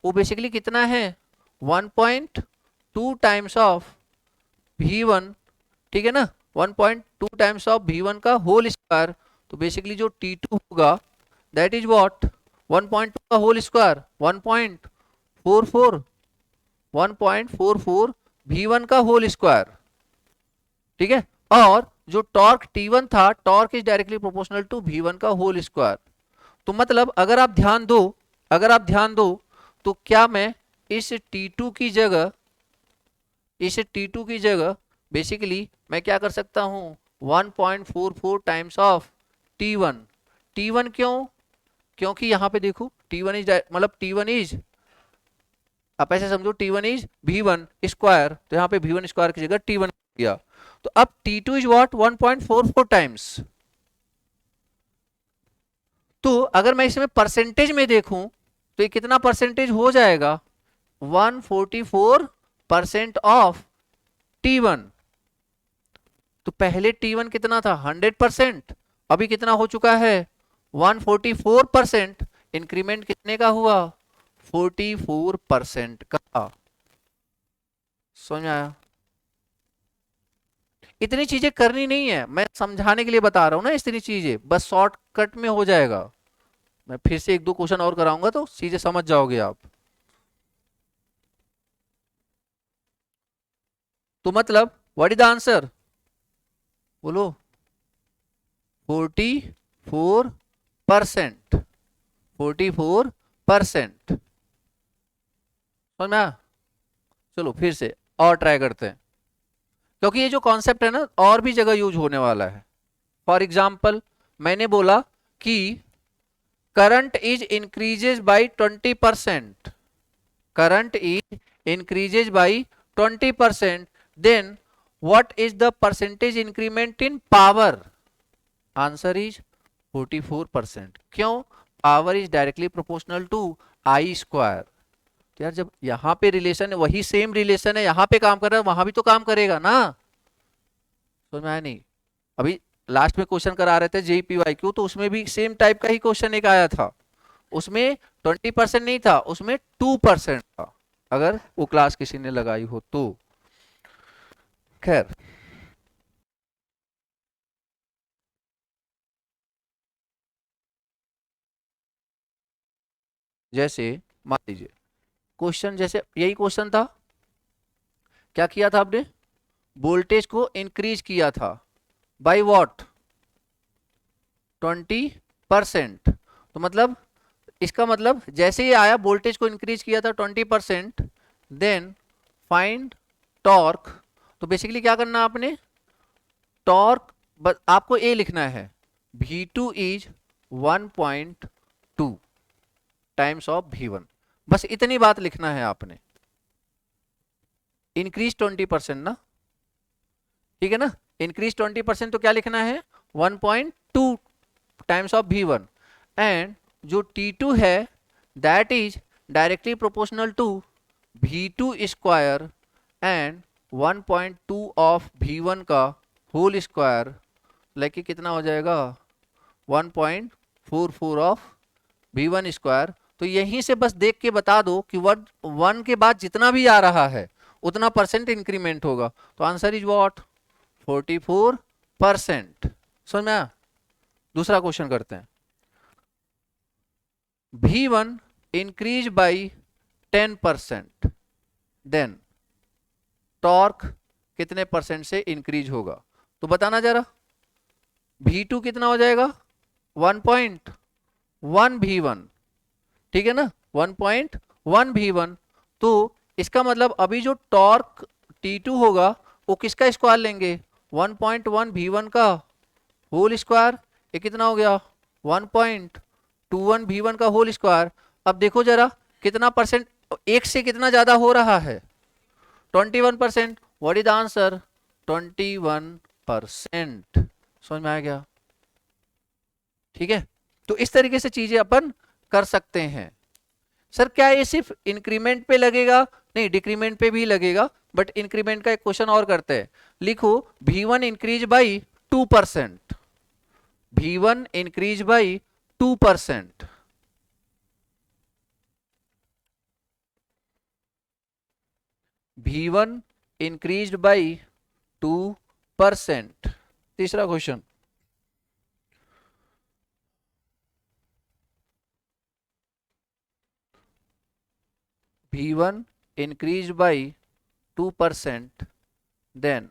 वो बेसिकली कितना है, 1.2 टाइम्स ऑफ V1, ठीक है ना, 1.2 टाइम्स ऑफ V1 का होल स्क्वायर। तो बेसिकली जो T2 होगा दैट इज व्हाट, 1.2 का होल स्क्वायर 1.44, 1.44 V1 का होल स्क्वायर, ठीक है। और जो टॉर्क T1 था, torque is directly proportional to V1 का होल स्क्वायर। तो मतलब अगर आप ध्यान दो, अगर आप ध्यान दो तो क्या मैं इस T2 की जगह, इस T2 की जगह बेसिकली मैं क्या कर सकता हूं, 1.44 टाइम्स ऑफ T1। T1 क्यों, क्योंकि यहां पे देखो T1 इज मतलब T1 इज, आप ऐसे समझो T1 इज V1 स्क्वायर, तो यहाँ पे V1 स्क्वायर की जगह T1 किया। तो अब T2 इज व्हाट, 1.44 टाइम्स। तो अगर मैं इसमें परसेंटेज में देखूं तो ये कितना परसेंटेज हो जाएगा, 144% ऑफ T1। तो पहले T1 कितना था, 100%, अभी कितना हो चुका है, 144%। इंक्रीमेंट कितने का हुआ, 44% का। समझ में आया? इतनी चीजें करनी नहीं है, मैं समझाने के लिए बता रहा हूं ना, इतनी चीजें बस शॉर्टकट में हो जाएगा। मैं फिर से एक दो क्वेश्चन और कराऊंगा तो चीजें समझ जाओगे आप। तो मतलब व्हाट इज द आंसर, बोलो, 44%, 44%। समझ में आया? चलो फिर से और ट्राई करते हैं, क्योंकि ये जो कॉन्सेप्ट है ना और भी जगह यूज होने वाला है। फॉर एग्जाम्पल मैंने बोला कि current is increases by 20%, current is increases by 20%, then what is the percentage increment in power, answer is 44%। क्यों, power is directly proportional to I square. तो यार जब यहाँ पे रिलेशन है, वही सेम रिलेशन है, यहाँ पे काम कर रहा है वहां भी तो काम करेगा ना। समझ में आया नहीं? अभी लास्ट में क्वेश्चन करा रहे थे JPYQ, तो उसमें भी सेम टाइप का ही क्वेश्चन एक आया था, उसमें 20% नहीं था, उसमें 2% था, अगर वो क्लास किसी ने लगाई हो तो। खैर, जैसे मान लीजिए क्वेश्चन, जैसे यही क्वेश्चन था, क्या किया था आपने, वोल्टेज को इंक्रीज किया था बाय व्हाट, 20%। तो मतलब इसका मतलब जैसे ही आया वोल्टेज को इंक्रीज किया था 20%, देन फाइंड टॉर्क। तो बेसिकली क्या करना आपने, टॉर्क आपको ए लिखना है, V2 is 1.2 times of V1, बस इतनी बात लिखना है आपने। इंक्रीज 20% ना, ठीक है ना, इंक्रीज 20%, तो क्या लिखना है, 1.2 टाइम्स ऑफ V1। एंड जो T2 है that is directly proportional to V2 square and 1.2 of V1 का होल स्क्वायर, लेके कितना हो जाएगा, 1.44 ऑफ V1 स्क्वायर। तो यहीं से बस देख के बता दो कि 1 के बाद जितना भी आ रहा है उतना परसेंट इंक्रीमेंट होगा। तो आंसर इज व्हाट, 44%। समझ में आया? दूसरा क्वेश्चन करते हैं, V1 increase by 10%, then torque कितने परसेंट से इंक्रीज होगा, तो बताना जरा। V2 कितना हो जाएगा, 1.1 V1, ठीक है ना, 1.1 V1। तो इसका मतलब अभी जो टॉर्क T2 होगा वो किसका स्क्वायर लेंगे, 1.1 V1 का होल स्क्वायर, ये कितना हो गया, 1.21 V1 का होल स्क्वायर। अब देखो जरा कितना परसेंट, एक से कितना ज्यादा हो रहा है, 21%। What is the answer, 21%। समझ में आ गया? ठीक है, तो इस तरीके से चीजें अपन कर सकते हैं। सर क्या ये सिर्फ इंक्रीमेंट पे लगेगा, नहीं, डिक्रीमेंट पे भी लगेगा, बट इंक्रीमेंट का एक क्वेश्चन और करते हैं। लिखो V1 increase by 2%, V1 increase by 2%, V1 increase by 2%। तीसरा question, V1 increased by 2%, then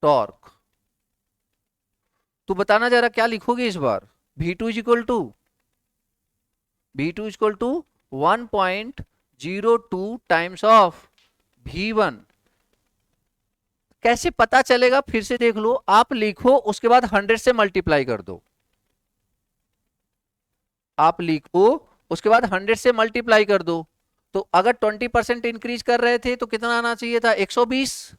torque। तो बताना जरा क्या लिखोगे इस बार। V2 is equal to V2 is equal to 1.02 times of V1। कैसे पता चलेगा, फिर से देख लो, आप लिखो उसके बाद 100 से मल्टीप्लाई कर दो। आप लिखो उसके बाद 100 से मल्टीप्लाई कर दो। तो अगर 20% इंक्रीज कर रहे थे तो कितना आना चाहिए था, 120।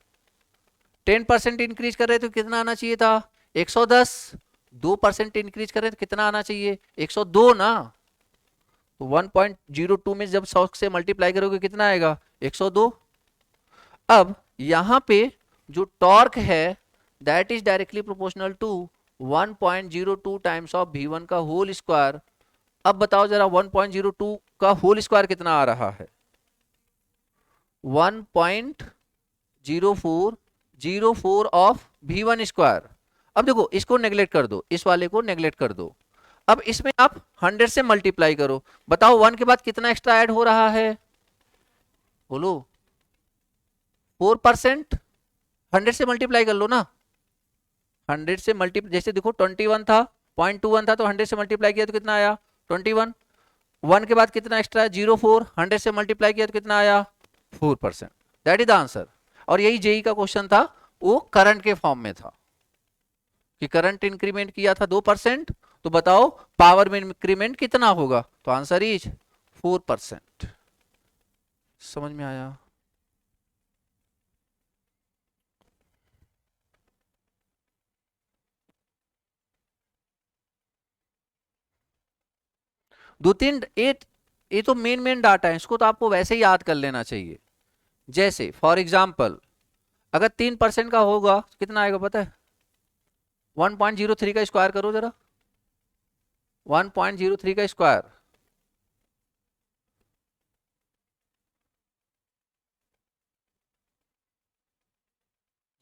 10% इंक्रीज कर रहे थे तो कितना आना चाहिए था, 110। 2% इंक्रीज कर रहे थे तो कितना आना चाहिए, 102 ना। तो 1.02 में जब 100 से मल्टीप्लाई करोगे कितना आएगा, 102। अब यहां पे जो टॉर्क है that is directly proportional to 1.02 times of V1 का होल स्क्वायर। अब बताओ जरा 1.02 का होल स्क्वायर कितना आ रहा है, 1.0404 ऑफ V1 स्क्वायर। अब देखो इसको नेग्लेक्ट कर दो, इस वाले को नेग्लेक्ट कर दो। अब इसमें आप 100 से मल्टीप्लाई करो, बताओ 1 के बाद कितना एक्स्ट्रा ऐड हो रहा है, बोलो 4%। 100 से मल्टीप्लाई कर लो ना, 100 से मल्टीप्लाई, जैसे देखो 21 था, 0.21 था, तो 100 से मल्टीप्लाई किया तो कितना आया, 21। 1 के बाद कितना एक्स्ट्रा है, 0.4, 100 से मल्टीप्लाई किया तो कितना आया, 4%। That is the answer. और यही जेई का क्वेश्चन था, वो करंट के फॉर्म में था कि करंट इंक्रीमेंट किया था 2%, तो बताओ पावर में इंक्रीमेंट कितना होगा, तो आंसर इज 4%। समझ में आया। दो तीन ये तो मेन डाटा है, इसको तो आपको वैसे ही याद कर लेना चाहिए। जैसे फॉर एग्जाम्पल अगर 3% का होगा तो कितना आएगा पता है, 1.03 का स्क्वायर करो जरा, 1.03 का स्क्वायर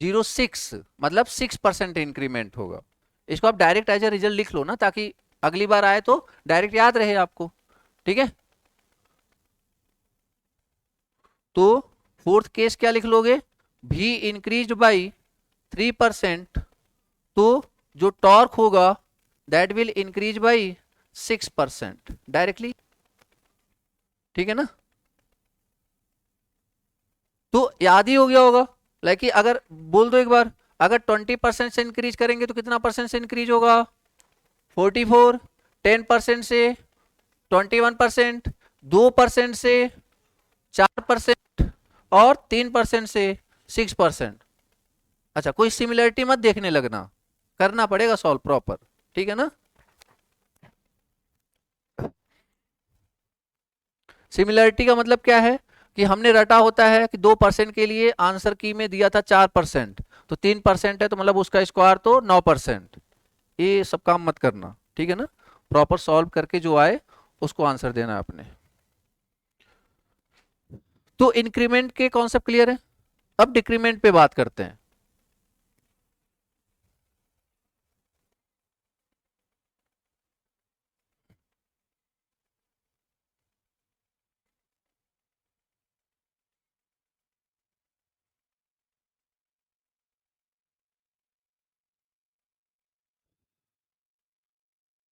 0.6, मतलब 6% इंक्रीमेंट होगा। इसको आप डायरेक्ट एज ए रिजल्ट लिख लो ना, ताकि अगली बार आए तो डायरेक्ट याद रहे आपको, ठीक है। तो फोर्थ केस क्या लिख लोगे, भी इंक्रीज बाई 3%, तो जो टॉर्क होगा that will increase by 6% directly, ठीक है ना। तो याद ही हो गया होगा। लाइक अगर बोल दो एक बार, अगर 20% से इंक्रीज करेंगे तो कितना परसेंट से इंक्रीज होगा, 44। 10% से 21%, 2% से 4%, और 3% से 6%। अच्छा, कोई सिमिलरिटी मत देखने लगना, करना पड़ेगा सॉल्व प्रॉपर, ठीक है ना। सिमिलरिटी का मतलब क्या है कि हमने रटा होता है कि 2% के लिए आंसर की में दिया था 4%, तो 3% है तो मतलब उसका स्क्वायर तो 9%। ये सब काम मत करना, ठीक है ना। प्रॉपर सॉल्व करके जो आए उसको आंसर देना है अपने। तो इंक्रीमेंट के कॉन्सेप्ट क्लियर है। अब डिक्रीमेंट पे बात करते हैं।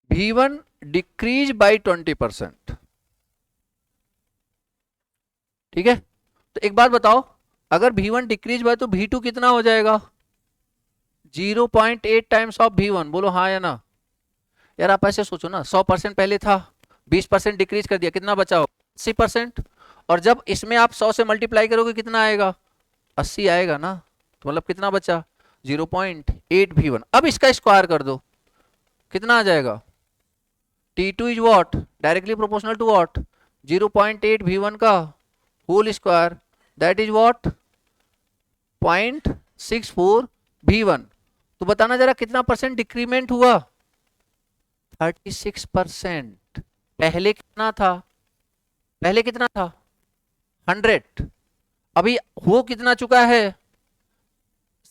V1 डिक्रीज बाई 20%, ठीक है। तो एक बात बताओ, अगर V1 डिक्रीज बाय तो V2 कितना हो जाएगा, 0.8 टाइम्स ऑफ V1। बोलो हाँ या ना। यार आप ऐसे सोचो ना, 100% पहले था, 20% डिक्रीज कर दिया, कितना बचा हो, 80%। और जब इसमें आप 100 से मल्टीप्लाई करोगे कितना आएगा, 80 आएगा ना। तो मतलब कितना बचा, 0.8 V1। अब इसका स्क्वायर कर दो, कितना आ जाएगा, T2 is what, directly proportional to what, 0.8 V1 का whole square that is what 0.64 V1। तो बताना जरा कितना परसेंट डिक्रीमेंट हुआ 36%। पहले कितना था, पहले कितना था 100, अभी हो कितना चुका है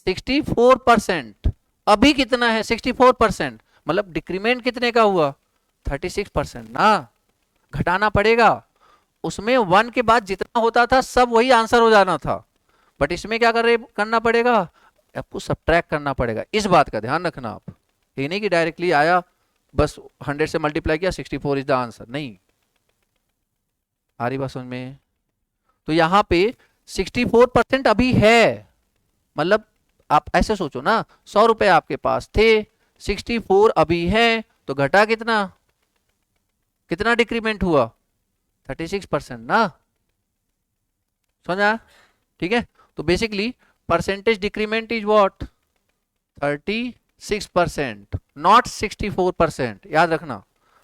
64%। अभी कितना है 64%, मतलब डिक्रीमेंट कितने का हुआ 36% ना, घटाना पड़ेगा। उसमें 1 के बाद जितना होता था सब वही आंसर हो जाना था, बट इसमें क्या करना पड़ेगा, आपको सब्ट्रैक्ट करना पड़ेगा। इस बात का ध्यान रखना आप, ये नहीं कि डायरेक्टली आया बस 100 से मल्टीप्लाई किया 64 इज द आंसर, नहीं। आ रही बात समझ में? तो यहाँ पे 64% अभी है, मतलब आप ऐसे सोचो ना, 100 रुपए आपके पास थे, 64 अभी है, तो घटा कितना, कितना डिक्रीमेंट हुआ 36% ना, समझा? ठीक है, तो basically percentage decrement is what 36%, not 64%। याद रखना,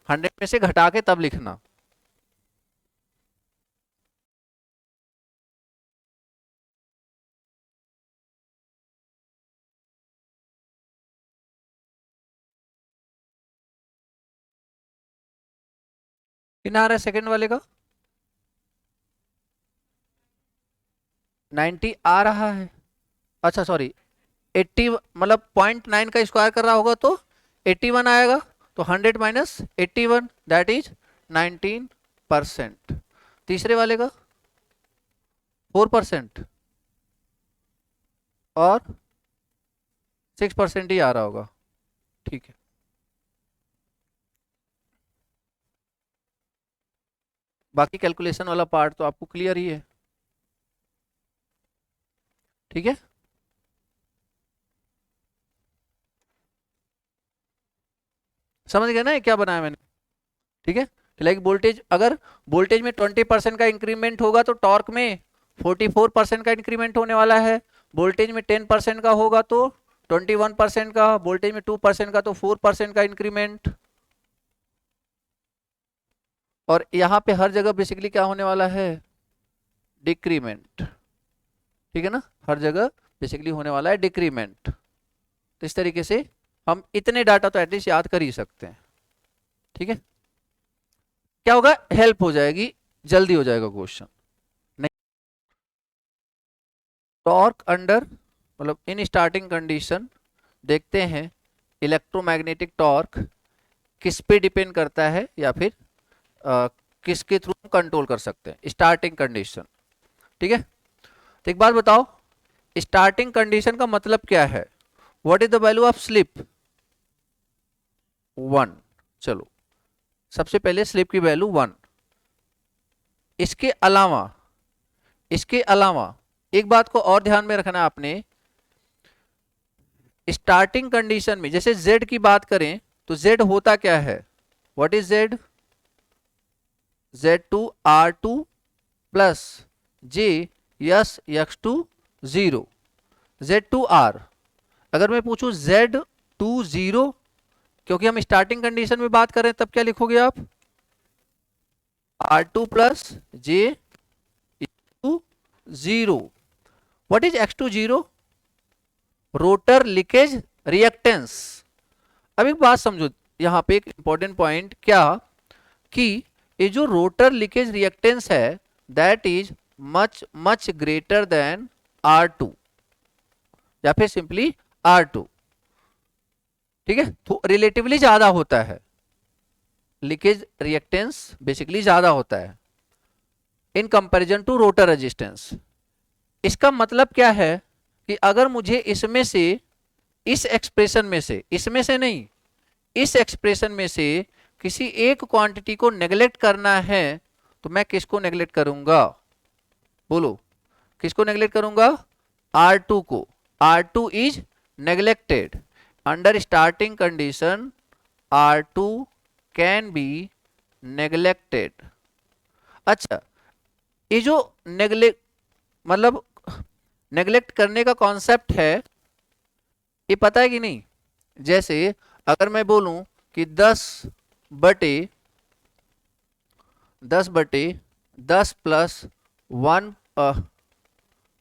100 में से घटा के तब लिखना। कितना आ रहा है सेकंड वाले का 90 आ रहा है, अच्छा सॉरी 80, मतलब 0.9 का स्क्वायर कर रहा होगा तो 81 आएगा, तो 100 माइनस 81 दैट इज 19%। तीसरे वाले का 4% और 6% ही आ रहा होगा, ठीक है। बाकी कैलकुलेशन वाला पार्ट तो आपको क्लियर ही है, ठीक है। समझ गए ना ये क्या बनाया मैंने, ठीक है। लाइक वोल्टेज, अगर वोल्टेज में 20% का इंक्रीमेंट होगा तो टॉर्क में 44% का इंक्रीमेंट होने वाला है। वोल्टेज में 10% का होगा तो 21% का, वोल्टेज में 2% का तो 4% का इंक्रीमेंट। और यहाँ पे हर जगह बेसिकली क्या होने वाला है, डिक्रीमेंट, ठीक है ना, हर जगह बेसिकली होने वाला है डिक्रीमेंट। तो इस तरीके से हम इतने डाटा तो एटलीस्ट याद कर ही सकते हैं, ठीक है। क्या होगा, हेल्प हो जाएगी, जल्दी हो जाएगा क्वेश्चन। नहीं, टॉर्क अंडर, मतलब इन स्टार्टिंग कंडीशन देखते हैं इलेक्ट्रोमैग्नेटिक टॉर्क किस पे डिपेंड करता है या फिर किसके थ्रू कंट्रोल कर सकते हैं स्टार्टिंग कंडीशन, ठीक है। तो एक बात बताओ, स्टार्टिंग कंडीशन का मतलब क्या है, what is the value of slip 1। चलो सबसे पहले स्लिप की वैल्यू 1। इसके अलावा, इसके अलावा एक बात को और ध्यान में रखना आपने, स्टार्टिंग कंडीशन में जैसे z की बात करें तो z होता क्या है, what is z, Z2 R2 plus J yes x2 0, Z2R। अगर मैं पूछूं Z2 0, क्योंकि हम स्टार्टिंग कंडीशन में बात कर रहे हैं, तब क्या लिखोगे आप R2 plus J x2 0। What is x2 0, rotor leakage reactance. अब एक बात समझो, यहां पे एक इंपॉर्टेंट पॉइंट क्या, कि ये जो रोटर लीकेज रिएक्टेंस है that is much much greater than R2 या फिर सिंपली R2, ठीक है। तो रिलेटिवली ज्यादा होता है, लीकेज रिएक्टेंस बेसिकली ज्यादा होता है in comparison to rotor resistance. इसका मतलब क्या है कि अगर मुझे इसमें से, इस एक्सप्रेशन में से, इसमें से नहीं, इस एक्सप्रेशन में से किसी एक क्वांटिटी को नेग्लेक्ट करना है तो मैं किसको नेग्लेक्ट करूंगा, बोलो किसको नेग्लेक्ट करूंगा, R2 को। R2 is neglected under starting condition, R2 can be neglected. अच्छा, ये जो नेग्लेक्ट, मतलब नेग्लेक्ट करने का कॉन्सेप्ट है, ये पता है कि नहीं। जैसे अगर मैं बोलूं कि 10 बटे 10 प्लस 1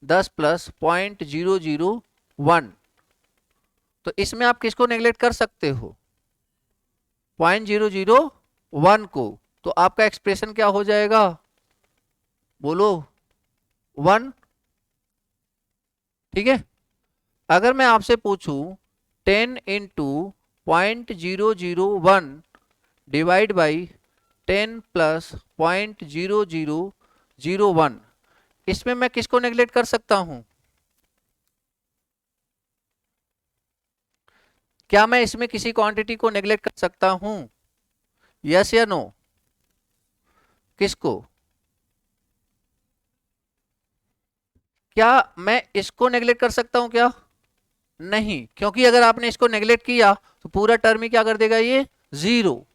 10 प्लस 0.001, तो इसमें आप किसको नेग्लेक्ट कर सकते हो? 0.001 को। तो आपका एक्सप्रेशन क्या हो जाएगा? बोलो 1। ठीक है। अगर मैं आपसे पूछूं 10 इंटू 0.001 डिवाइड बाई 10 प्लस 0.0001, इसमें मैं किसको नेग्लेक्ट कर सकता हूं? क्या मैं इसमें किसी क्वांटिटी को नेग्लेक्ट कर सकता हूं? यस या नो? किसको? क्या मैं इसको नेग्लेक्ट कर सकता हूं क्या? नहीं, क्योंकि अगर आपने इसको नेग्लेक्ट किया तो पूरा टर्म ही क्या कर देगा? ये जीरो।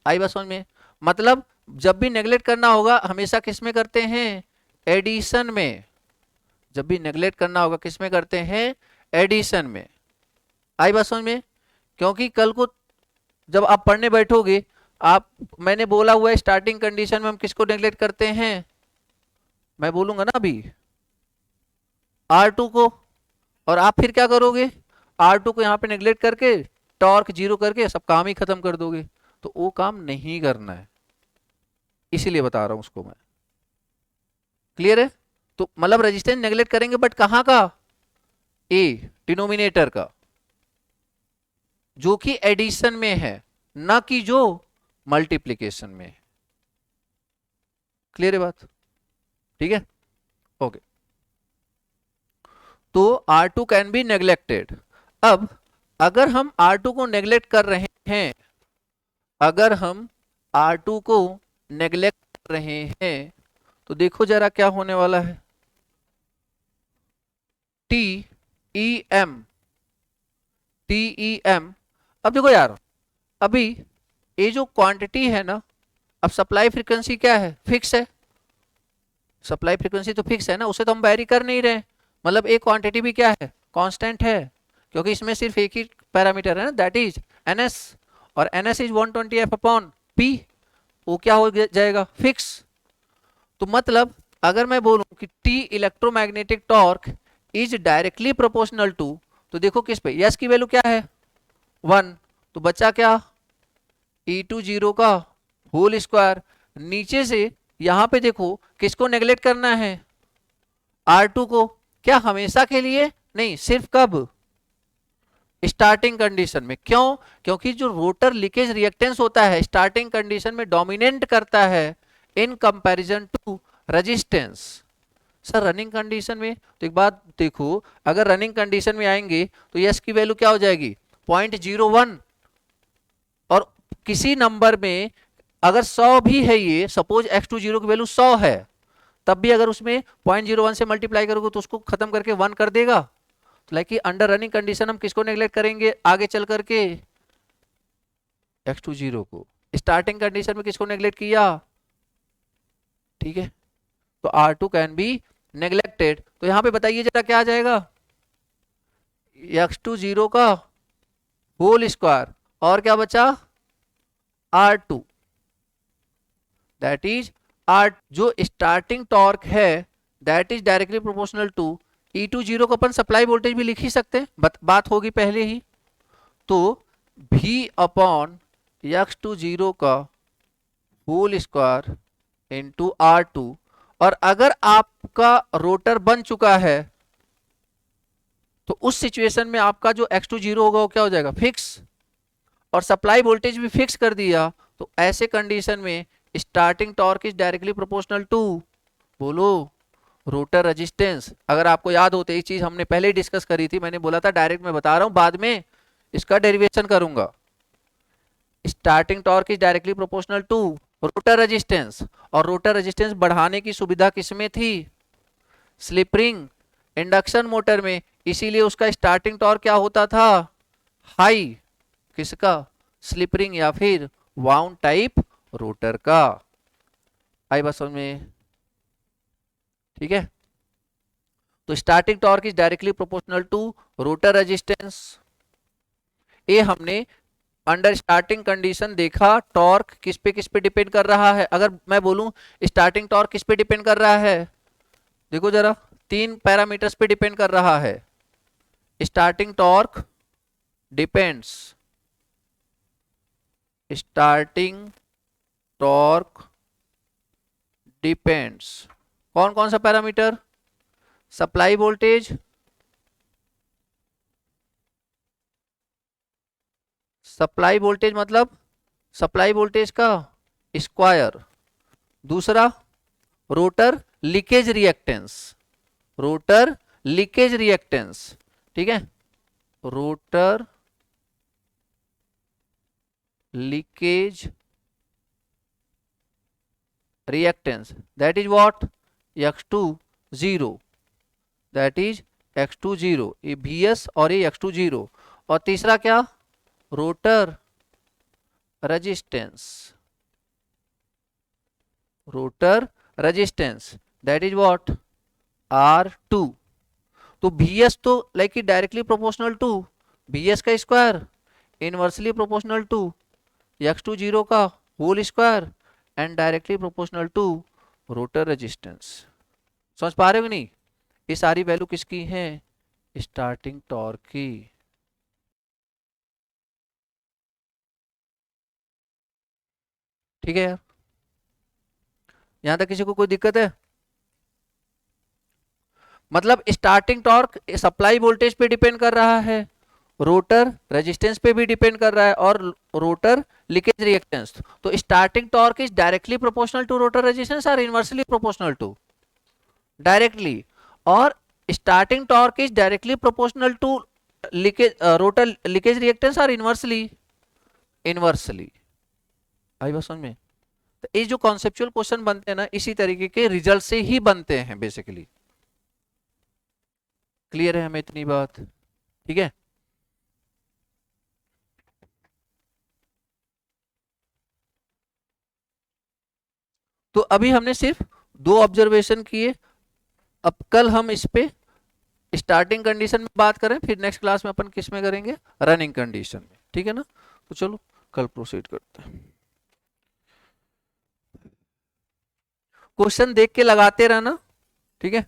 आई बात समझ में? मतलब जब भी नेग्लेक्ट करना होगा हमेशा किस में करते हैं? एडिशन में। जब भी नेग्लेक्ट करना होगा किस में करते हैं? एडिशन में। आई बात समझ में? क्योंकि कल को जब आप पढ़ने बैठोगे, आप, मैंने बोला हुआ है स्टार्टिंग कंडीशन में हम किसको नेग्लेक्ट करते हैं? मैं बोलूंगा ना अभी R2 को, और आप फिर क्या करोगे? R2 को यहां पे नेग्लेक्ट करके टॉर्क जीरो करके सब काम ही खत्म कर दोगे। तो वो काम नहीं करना है, इसीलिए बता रहा हूं उसको मैं। क्लियर है? तो मतलब रेजिस्टेंस नेग्लेक्ट करेंगे बट कहां का? ए, डिनोमिनेटर का, जो कि एडिशन में है, ना कि जो मल्टीप्लीकेशन में है। क्लियर है बात? ठीक है, ओके। तो R2 कैन बी नेग्लेक्टेड। अब अगर हम R2 को नेग्लेक्ट कर रहे हैं, अगर हम R2 को नेग्लेक्ट कर रहे हैं, तो देखो जरा क्या होने वाला है। TEM, TEM। अब देखो यार, अभी ये जो क्वांटिटी है ना, अब सप्लाई फ्रीक्वेंसी क्या है? फिक्स है। सप्लाई फ्रीक्वेंसी तो फिक्स है ना, उसे तो हम वेरी कर नहीं रहे। मतलब एक क्वांटिटी भी क्या है? कांस्टेंट है, क्योंकि इसमें सिर्फ एक ही पैरामीटर है ना, दैट इज NS, और NS is 120F upon P। वो क्या हो जाएगा? फिक्स। तो मतलब अगर मैं बोलूं कि T electromagnetic torque is directly proportional to, तो देखो किस पे? यस की वैल्यू क्या है? 1। तो बचा क्या? E2 जीरो का होल स्क्वायर। नीचे से यहां पे देखो किसको नेग्लेक्ट करना है? R2 को। क्या हमेशा के लिए? नहीं, सिर्फ कब? स्टार्टिंग कंडीशन में। क्यों? क्योंकि जो रोटर लीकेज रिएक्टेंस होता है स्टार्टिंग कंडीशन में डोमिनेट करता है in comparison to resistance. Sir running condition में? तो एक बात देखो, अगर रनिंग कंडीशन में आएंगे तो यस की वैल्यू क्या हो जाएगी? 0.01। और किसी नंबर में अगर 100 भी है, ये सपोज x20 की वैल्यू 100 है, तब भी अगर उसमें 0.01 से मल्टीप्लाई करोगे तो उसको खत्म करके 1 कर देगा। तो लाइक अंडर रनिंग कंडीशन हम किसको नेग्लेक्ट करेंगे आगे चल करके? x20 को। स्टार्टिंग कंडीशन में किसको नेग्लेक्ट किया? ठीक है, तो R2 कैन बी नेग्लेक्टेड। तो यहां पे बताइए जरा क्या आ जाएगा? x20 का होल स्क्वायर, और क्या बचा? R2, दैट इज R, जो स्टार्टिंग टॉर्क है that is directly proportional to E20 को अपन सप्लाई वोल्टेज भी लिख ही सकते हैं, बात होगी पहले ही। तो V अपॉन x20 का होल स्क्वायर इंटू R2। और अगर आपका रोटर बन चुका है तो उस सिचुएशन में आपका जो x20 होगा वो क्या हो जाएगा? फिक्स। और सप्लाई वोल्टेज भी फिक्स कर दिया, तो ऐसे कंडीशन में starting torque is directly proportional to, बोलो, रोटर रेजिस्टेंस। अगर आपको याद होते ये चीज हमने पहले ही डिस्कस करी थी, मैंने बोला था डायरेक्ट मैं बता रहा हूं, बाद में इसका डेरिवेशन करूंगा। Starting torque is directly proportional to rotor resistance, और रोटर रेजिस्टेंस बढ़ाने की सुविधा किसमें थी? स्लिप रिंग इंडक्शन मोटर में। इसीलिए उसका स्टार्टिंग टॉर्क क्या होता था? हाई। किसका? स्लिप रिंग या फिर वाउंड टाइप रोटर का। आई बात समझ में? ठीक है, तो starting torque is directly proportional to rotor resistance. ये हमने अंडर स्टार्टिंग कंडीशन देखा टॉर्क किस पे डिपेंड कर रहा है। अगर मैं बोलूं स्टार्टिंग टॉर्क किस पे डिपेंड कर रहा है, देखो जरा, तीन पैरामीटर्स पे डिपेंड कर रहा है। Starting torque depends, starting torque depends, कौन कौन सा parameter, supply voltage, supply voltage मतलब सप्लाई वोल्टेज का स्क्वायर, दूसरा rotor leakage reactance, rotor leakage reactance, ठीक है, rotor leakage reactance, that is what, x2 0, that is x2 0, ये vs और ये x2 0। और तीसरा क्या, rotor resistance, rotor resistance, that is what R2। तो vs तो like directly proportional to vs का square, inversely proportional to x2 0 का whole square, and directly proportional to rotor resistance. समझ पा रहे हो कि नहीं? ये सारी वैल्यू किसकी है, स्टार्टिंग टॉर्क की। ठीक है यार, यहां तक किसी को कोई दिक्कत है? मतलब स्टार्टिंग टॉर्क सप्लाई वोल्टेज पे डिपेंड कर रहा है, रोटर रेजिस्टेंस पे भी डिपेंड कर रहा है, और रोटर लीकेज रिएक्टेंस। तो starting torque is directly proportional to rotor resistance और इनवर्सली प्रोपोर्शनल टू, डायरेक्टली, और starting torque is directly proportional to leakage rotor leakage reactance और इनवर्सली, इनवर्सली। आई बात समझ में? तो ये जो कॉन्सेप्चुअल क्वेश्चन बनते हैं ना, इसी तरीके के रिजल्ट से ही बनते हैं बेसिकली। क्लियर है हमें इतनी बात? ठीक है, तो अभी हमने सिर्फ दो ऑब्जर्वेशन किए। अब कल हम इस पे स्टार्टिंग कंडीशन में बात करें, फिर नेक्स्ट क्लास में अपन किस में करेंगे, रनिंग कंडीशन में। ठीक है ना? तो चलो कल प्रोसीड करते हैं। क्वेश्चन देख के लगाते रहना, ठीक है?